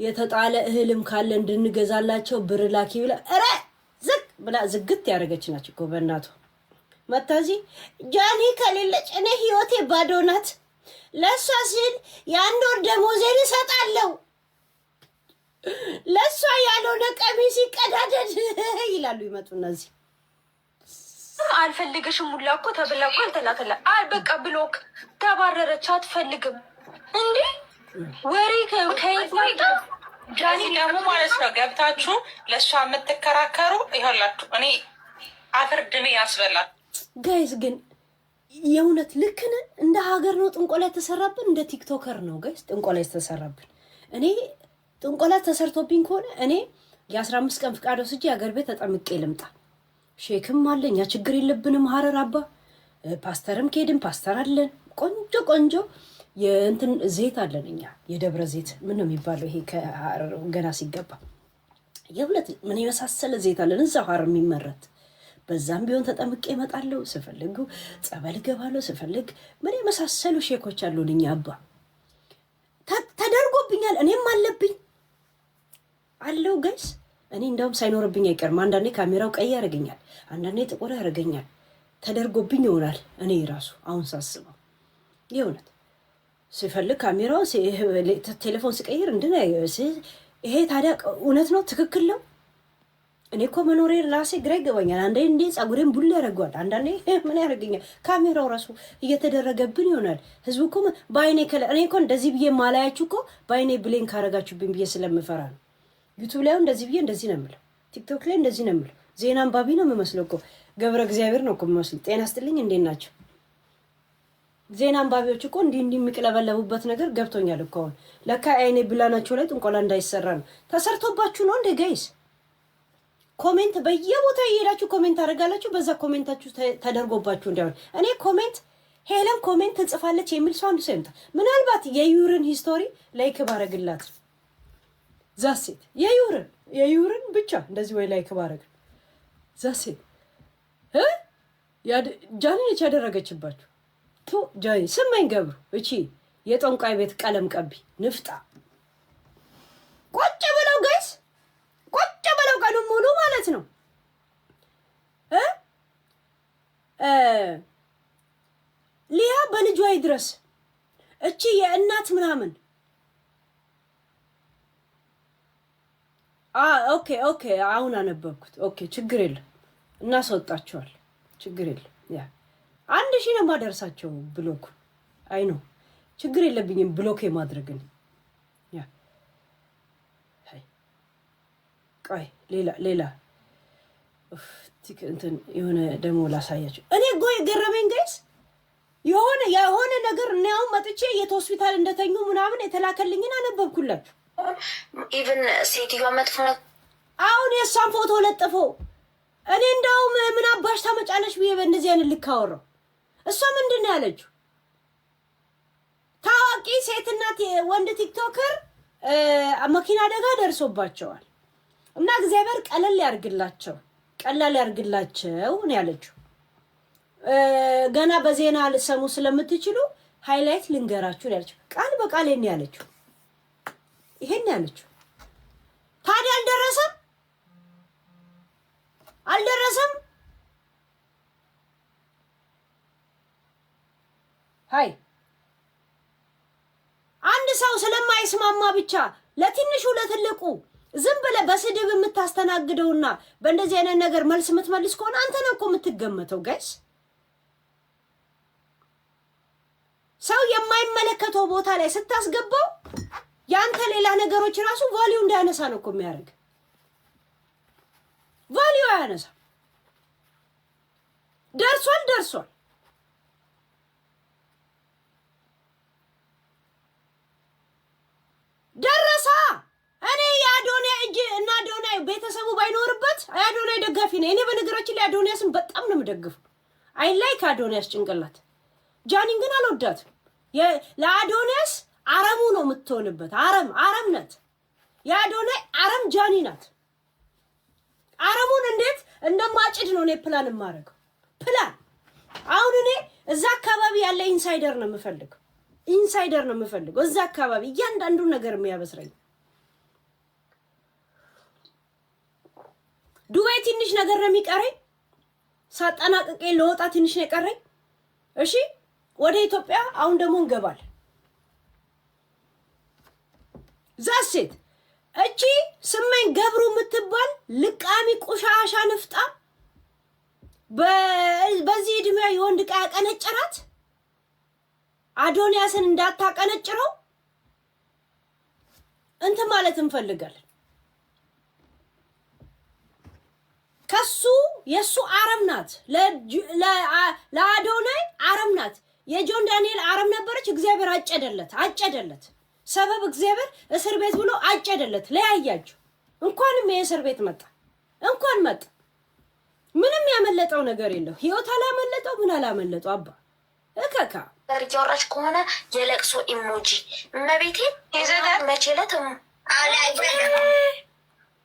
የተጣለ እህልም ካለ እንድንገዛላቸው ብር ላኪ ብላ ኧረ ዝቅ ብላ ዝግት ያደረገች ናች እኮ በእናቷ መታዚ። ጃኒ ከሌለች እኔ ህይወቴ ባዶ ናት፣ ለእሷ ሲል የአንድ ወር ደሞዜን እሰጣለሁ፣ ለእሷ ያልሆነ ቀሚስ ይቀዳደድ ይላሉ። ይመጡ እነዚህ አልፈልግሽም ሁላ እኮ ተብላ እኮ አልተላከላ። አይ በቃ ብሎክ ተባረረች፣ አትፈልግም እንዴ ወሬ ከየት ወጣ? ጃኒ ደግሞ ማለት ነው ገብታችሁ ለእሷ የምትከራከሩ ይኸውላችሁ፣ እኔ አፈር ድሜ ያስበላል። ጋይስ ግን የእውነት ልክ ነን? እንደ ሀገር ነው ጥንቆላ የተሰራብን? እንደ ቲክቶከር ነው ጋይስ ጥንቆላ የተሰራብን? እኔ ጥንቆላ ተሰርቶብኝ ከሆነ እኔ የ15 ቀን ፍቃድ ወስጄ ሀገር ቤት ተጠምቄ ልምጣ። ሼክም አለኝ፣ ያ ችግር የለብንም። ሀረር አባ ፓስተርም ከሄድን ፓስተር አለን፣ ቆንጆ ቆንጆ የእንትን ዘይት አለን እኛ፣ የደብረ ዘይት ምን ነው የሚባለው ይሄ ከሀረር ገና ሲገባ የእውነት ምን የመሳሰለ ዘይት አለን እዛው ሀረር የሚመረት። በዛም ቢሆን ተጠምቄ እመጣለሁ፣ ስፈልግ ጸበል ገባለሁ፣ ስፈልግ ምን የመሳሰሉ ሼኮች አሉን እኛ አባ። ተደርጎብኛል፣ እኔም አለብኝ አለው ጋይስ። እኔ እንደውም ሳይኖርብኝ አይቀርም። አንዳንዴ ካሜራው ቀይ ያደርገኛል፣ አንዳንዴ ጥቁር ያደርገኛል። ተደርጎብኝ ይሆናል እኔ ራሱ አሁን ሳስበው የእውነት ሲፈልግ ካሜራው ቴሌፎን ሲቀይር እንድን ይሄ ታዲያ እውነት ነው? ትክክል ነው? እኔ እኮ መኖሬ ራሴ ግራ ይገባኛል። አንዴ እንዴ ጸጉሬን ቡል ያደርገዋል፣ አንዳንዴ ምን ያደርገኛል። ካሜራው ራሱ እየተደረገብን ይሆናል። ህዝቡ እኮ በአይኔ እኔ እኮ እንደዚህ ብዬ ማላያችሁ እኮ በአይኔ ብሌን ካረጋችሁብኝ ብዬ ስለምፈራ ነው። ዩቱብ ላይ እንደዚህ ብዬ እንደዚህ ነው የምለው፣ ቲክቶክ ላይ እንደዚህ ነው የምለው። ዜና አንባቢ ነው የምመስለው እኮ፣ ገብረ እግዚአብሔር ነው እኮ የምመስለው። ጤና ስትልኝ እንዴት ናቸው? ዜና አንባቢዎች እኮ እንዲህ የሚቅለበለቡበት ነገር ገብቶኛል እኮ አሁን። ለካ አይኔ ብላናቸው ላይ ጥንቆላ እንዳይሰራ ነው። ተሰርቶባችሁ ነው እንደ ጋይስ። ኮሜንት በየቦታ እየሄዳችሁ ኮሜንት አደርጋላችሁ፣ በዛ ኮሜንታችሁ ተደርጎባችሁ እንዳይሆን። እኔ ኮሜንት ሄለን ኮሜንት ትጽፋለች የሚል ሰው አንድ ሰው ይምጣ። ምናልባት የዩርን ሂስቶሪ ላይክ ባረግላት ዛሴት የዩርን ብቻ እንደዚህ ወይ ላይክ ባረግ ዛሴት ጃኒ ነች ያደረገችባችሁ። ጃኒ ስማኝ ገብሩ፣ እቺ የጠንቋይ ቤት ቀለም ቀቢ ንፍጣ ቁጭ ብለው ጋይስ፣ ቁጭ ብለው ቀኑ ሙሉ ማለት ነው ሊያ በልጇ ይድረስ። እቺ የእናት ምናምን ኦኬ አሁን አነበብኩት። ኦኬ ችግር የለም እናስወጣቸዋል፣ ችግር የለም። ያ 1000 ነው የማደርሳቸው ብሎክ። አይ ነው ችግር የለብኝም ብሎክ የማድረግን። ያ ቆይ ሌላ እንትን የሆነ ደግሞ ላሳያችሁ። እኔ ጎይ ገረመኝ ጋይስ የሆነ ነገር እናው መጥቼ የት ሆስፒታል እንደተኙ ምናምን የተላከልኝን አነበብኩላችሁ። ኢቭን ሴትዮዋ መጥፎ ነው። አሁን የእሷን ፎቶ ለጥፎ እኔ እንዳውም ምን አባሽ ታመጫለሽ ብዬ በእንደዚህ አይነት ልካወራው። እሷ ምንድን ነው ያለችው? ታዋቂ ሴትና ወንድ ቲክቶከር መኪና አደጋ ደርሶባቸዋል እና እግዚአብሔር ቀለል ያርግላቸው ነው ያለችው። ገና በዜና ልሰሙ ስለምትችሉ ሃይላይት ልንገራችሁ ነው ያለችው። ቃል በቃል ነው ያለችው። ይሄን ያለችው ታዲያ አልደረሰም። ሃይ አንድ ሰው ስለማይስማማ ብቻ ለትንሹ ለትልቁ ዝም ብለህ በስድብ የምታስተናግደውና በእንደዚህ አይነት ነገር መልስ የምትመልስ ከሆነ አንተ ነው እኮ የምትገመተው ጋይስ። ሰው የማይመለከተው ቦታ ላይ ስታስገባው ያንተ ሌላ ነገሮች ራሱ ቫልዩ እንዳያነሳ ነው እኮ የሚያደርግ። ቫልዩ ያነሳ ደርሷል ደረሳ። እኔ የአዶናይ እጅ እና አዶናይ ቤተሰቡ ባይኖርበት አዶናይ ደጋፊ ነኝ። እኔ በነገራችን ላይ አዶናይስን በጣም ነው የምደግፈው። አይ ላይክ አዶናይስ ጭንቅላት። ጃኒን ግን አልወዳትም። ለአዶናይስ አረሙ ነው የምትሆንበት። አረም ናት የአዶናይ አረም ጃኒ ናት። አረሙን እንዴት እንደማጭድ ነው እኔ ፕላን የማደርገው። ፕላን አሁን እኔ እዛ አካባቢ ያለ ኢንሳይደር ነው የምፈልገው። እዛ አካባቢ እያንዳንዱ ነገር የሚያበስረኝ። ዱባይ ትንሽ ነገር ነው የሚቀረኝ። ሳጠናቅቄ ለወጣ ትንሽ ነው የቀረኝ። እሺ ወደ ኢትዮጵያ አሁን ደግሞ እንገባለን። ዛሴት እቺ ስመኝ ገብሩ የምትባል ልቃሚ ቆሻሻ ንፍጣ በዚህ እድሜያ የወንድ ዕቃ ያቀነጨራት አዶንያስን እንዳታቀነጭረው እንትን ማለት እንፈልጋለን። ከሱ የሱ አረም ናት። ለአዶናይ አረም ናት። የጆን ዳንኤል አረም ነበረች። እግዚአብሔር አጨደለት። ሰበብ እግዚአብሔር እስር ቤት ብሎ አጨደለት። ለያያችሁ። እንኳንም የእስር ቤት መጣ። ምንም ያመለጠው ነገር የለው። ህይወት አላመለጠው፣ ምን አላመለጠው። አባ እከካ እያወራች ከሆነ የለቅሶ ኢሞጂ እመቤቴ መቼለት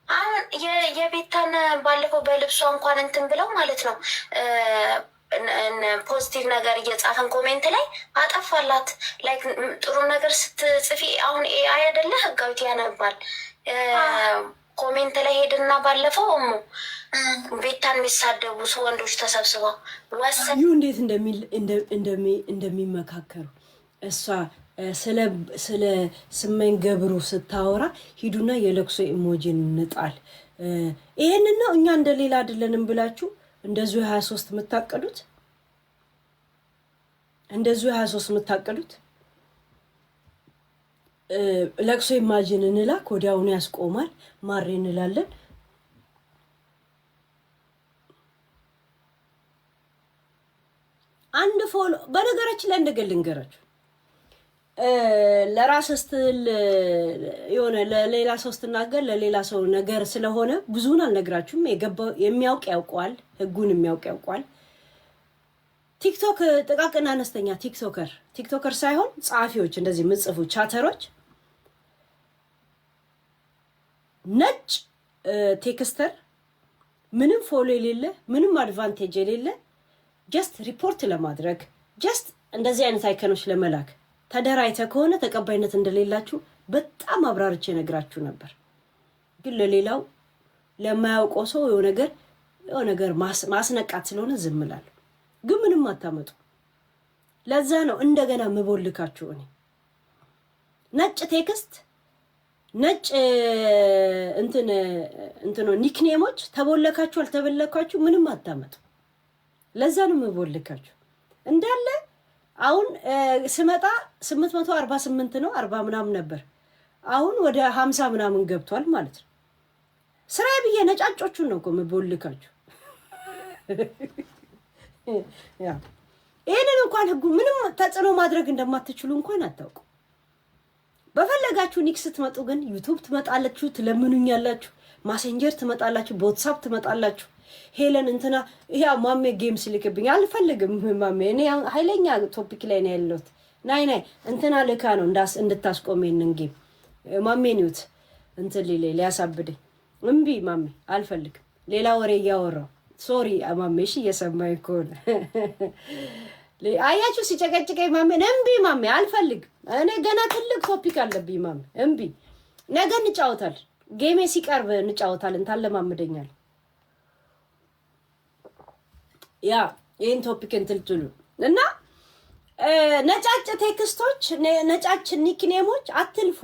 አሁን የቤታን ባለፈው በልብሷ እንኳን እንትን ብለው ማለት ነው ፖዚቲቭ ነገር እየጻፈን ኮሜንት ላይ አጠፋላት። ላይክ ጥሩ ነገር ስትጽፊ አሁን ኤአይ አይደለ ህጋዊት ያነባል። ኮሜንት ላይ ሄድና ባለፈው ቤታን የሚሳደቡ ወንዶች ተሰብስበው ወሰዩ እንዴት እንደሚመካከሩ እሷ ስለ ስመኝ ገብሩ ስታወራ ሂዱና የለቅሶ ኢሞጂን እንጣል። ይሄንን ነው እኛ እንደሌላ አይደለንም ብላችሁ እንደዚሁ 23 የምታቀዱት ለቅሶ ኢማጂን እንላክ ወዲያውኑ ያስቆማል። ማሬ እንላለን። አንድ ፎሎ በነገራችን ላይ እንደገልንገራችሁ ለራስ ስትል የሆነ ለሌላ ሰው ስትናገር ለሌላ ሰው ነገር ስለሆነ ብዙን አልነግራችሁም። የሚያውቅ ያውቀዋል፣ ህጉን የሚያውቅ ያውቀዋል። ቲክቶክ ጥቃቅና አነስተኛ ቲክቶከር ሳይሆን ጸሐፊዎች፣ እንደዚህ ምጽፉ ቻተሮች፣ ነጭ ቴክስተር፣ ምንም ፎሎ የሌለ ምንም አድቫንቴጅ የሌለ ጀስት ሪፖርት ለማድረግ ጀስት እንደዚህ አይነት አይከኖች ለመላክ ተደራይተ ከሆነ ተቀባይነት እንደሌላችሁ በጣም አብራርቼ ነግራችሁ ነበር። ግን ለሌላው ለማያውቀው ሰው የሆነ ነገር ማስነቃት ስለሆነ ዝም እላለሁ። ግን ምንም አታመጡ። ለዛ ነው እንደገና ምቦልካችሁ። እኔ ነጭ ቴክስት ነጭ እንትኑ ኒክኔሞች ተቦለካችሁ አልተበለካችሁ ምንም አታመጡ። ለዛ ነው ምቦልካችሁ እንዳለ። አሁን ስመጣ 848 ነው 40 ምናምን ነበር። አሁን ወደ 50 ምናምን ገብቷል ማለት ነው። ስራዬ ብዬ ነጫጮቹን ነው እኮ ምቦልካችሁ። ያ ይሄንን እንኳን ህጉ ምንም ተጽዕኖ ማድረግ እንደማትችሉ እንኳን አታውቁ። በፈለጋችሁ ኒክስ ስትመጡ ግን ዩቲዩብ ትመጣላችሁ፣ ትለምኑኛላችሁ፣ ማሴንጀር ትመጣላችሁ፣ በዋትስአፕ ትመጣላችሁ። ሄለን እንትና ያ ማሜ ጌም ሲልክብኝ አልፈልግም። ማሜ እኔ ኃይለኛ ቶፒክ ላይ ነው ያለሁት። ናይ እንትና ልካ ነው እንድታስቆመኝ ጌም ማሜ ኒውት እንትን ሊያሳብደኝ እምቢ ማሜ አልፈልግም። ሌላ ወሬ እያወራሁ ሶሪ ማሜ እሺ እየሰማኝ ከሆነ አያችሁ ሲጨቀጭቀኝ ማሜ እምቢ ማሜ አልፈልግም። እኔ ገና ትልቅ ቶፒክ አለብኝ ማሜ እምቢ። ነገ እንጫወታለን፣ ጌሜ ሲቀርብ እንጫወታለን። ታለማምደኛል ያ ይሄን ቶፒክ እንትን ትሉ እና ነጫጭ ቴክስቶች ነጫጭ ኒክኔሞች አትልፉ።